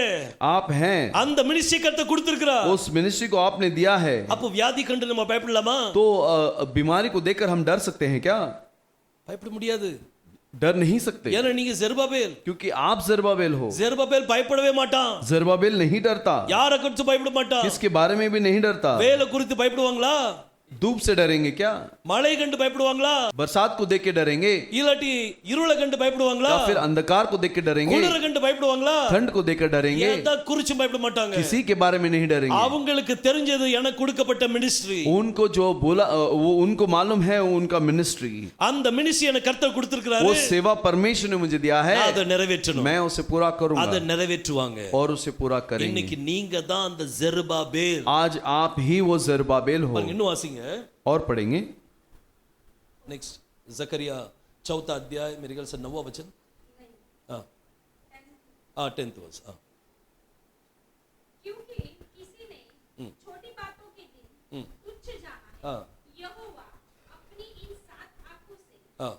आप हैं. அந்த மினிஸ்ட்ரி கர்த்தர் கொடுத்திருக்கிறார். उस मिनिस्ट्री को आपने दिया है. அப்போ வியாதி கண்டு நம்ம பயப்படலாமா? तो बीमारी को देखकर हम डर सकते हैं क्या? பயப்பட முடியாது. डर नहीं सकते. ஏன்னா நீங்க ஜெருபாபேல். क्योंकि आप जरुब्बाबेल हो. ஜெருபாபேல் பயப்படவே மாட்டான். जरुब्बाबेल नहीं डरता. யார குறித்து பயப்பட மாட்டான். किसके बारे में भी नहीं डरता. வேலை குறித்து பயப்படுவாங்களா? धूप से डरेंगे क्या? மழை கண்டு பயப்படுவாங்களா? बरसात को देख के डरेंगे? இல்லாட்டி இருளை கண்டு பயப்படுவாங்களா? या फिर अंधकार को देख के डरेंगे? குளிர கண்டு பயப்படுவாங்களா? ठंड को देखकर डरेंगे? எதை குறித்து பயப்பட மாட்டாங்க. किसी के बारे में नहीं डरेंगे. அவங்களுக்கு தெரிஞ்சது எனக்கு கொடுக்கப்பட்ட மினிஸ்ட்ரி. उनको जो बोला वो उनको मालूम है उनका मिनिस्ट्री. அந்த மினிஸ்ட்ரி எனக்கு கர்த்தர் கொடுத்திருக்கிறாரு. वो सेवा परमेश्वर ने मुझे दिया है. அதை நிறைவேற்றணும். मैं उसे पूरा करूंगा. அதை நிறைவேற்றுவாங்க. और उसे पूरा करेंगे. இன்னைக்கு நீங்க தான் அந்த ஜெருபாபேல். आज आप ही वो जरुब्बाबेल हो. இன்னும் வாசிங்க. और पढ़ेंगे. नेक्स्ट जकरिया 4 अध्याय मेरे ख्याल से 9वां वचन. हाँ 10th वर्स. क्योंकि किसी ने छोटी बातों के दिन तुच्छ जाना है, यहोवा अपनी इन 7 आंखों से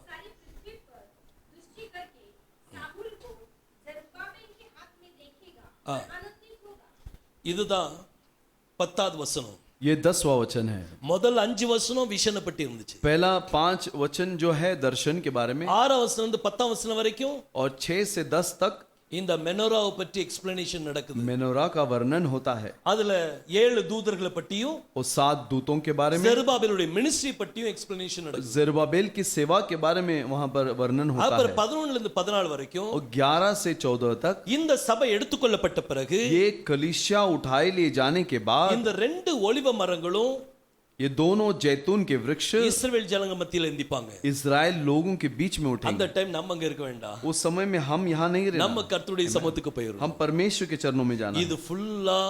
सारी पृथ्वी पर दृष्टि करके साहुल को जरुब्बाबेल के हाथ में देखेगा और आनंदित होगा. இதுதான் 10வது வசனம். ये 10वां वचन है. முதல் 5 வசனம் விஷனை பற்றி இருந்துச்சு. पहला 5 वचन जो है दर्शन के बारे में, 6 வசனம் இருந்து 10 வசனம் வரைக்கும் और 6 से 10 तक இந்த மெனோராவை பற்றி எக்ஸ்பிளனேஷன் நடக்குது. मेनोरा का वर्णन होता है, அதுல 7 தூதர்களை பற்றியும் और 7 दूतों के बारे में, ஜெருபாபேலுடைய மினிஸ்ட்ரி பற்றியும் எக்ஸ்பிளனேஷன் நடக்குது. जेरुब्बाबेल की सेवा के बारे में वहां पर वर्णन होता அப்புறம் है। 11 ல இருந்து 14 வரைக்கும் और 11 से 14 तक இந்த சபை எடுத்துக்கொள்ளப்பட்ட பிறகு ये कलीसिया उठाए लिए जाने के बाद இந்த 2 ஒலிவ மரங்களும் ये दोनों जैतून के वृक्ष இஸ்ரவேல் ஜனங்க மத்தியில எந்திப்பாங்க. इजराइल लोगों के बीच में அந்த उठेंगे। டைம் நம்ம அங்க இருக்க வேண்டாம். उस समय में हम यहाँ नहीं रहना, நம்ம கர்த்தருடைய சமூகத்துக்கு போயிரும். हम परमेश्वर के चरणों में जाना। இது ஃபுல்லா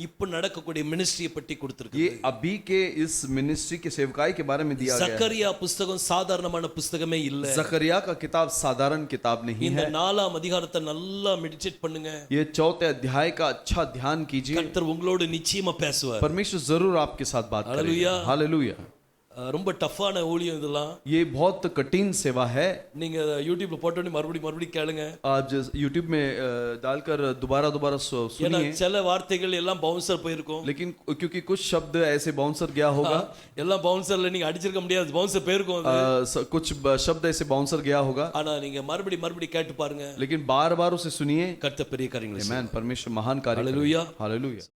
இப்ப நடக்கக்கூடிய மினிஸ்ட்ரியை பற்றி கொடுத்திருக்கு. ये अभी के इस मिनिस्ट्री के सेवकाई के बारे में दिया गया है। சக்கரியா புத்தகம் சாதாரணமான புத்தகமே இல்ல. जकरिया का किताब साधारण किताब नहीं இந்த है। 4ஆம் அதிகாரத்தை நல்லா மெடிடேட் பண்ணுங்க. ये 4थे अध्याय का अच्छा ध्यान कीजिए, கர்த்தர் உங்களோடு நிச்சயமா பேசுவார். परमेश्वर जरूर आपके साथ बात करेगा। हालेलुया। हालेलुया। ரொம்ப டஃப்பான ஊழியம் இதெல்லாம். ये बहुत कठिन सेवा है। நீங்க யூடியூப்ல போட்டோனே மறுபடியும் கேளுங்க. आज यूट्यूब में डालकर दोबारा ஏன்னா सुनिए, சில வார்த்தைகள் எல்லாம் பவுன்சர் போயிருக்கும். लेकिन क्योंकि कुछ शब्द ऐसे बाउंसर गया होगा, எல்லாம் பவுன்சர்ல நீங்க அடிச்சிருக்க முடியாது, பவுன்சர் போயிருக்கும் அது. कुछ शब्द ऐसे बाउंसर गया होगा, ஆனா நீங்க மறுபடியும் கேட்டு பாருங்க. लेकिन बार बार उसे सुनिए। கர்த்தர் பெரிய காரியங்களை आमेन। परमेश्वर महान कार्य हालेलुया। हालेलुया।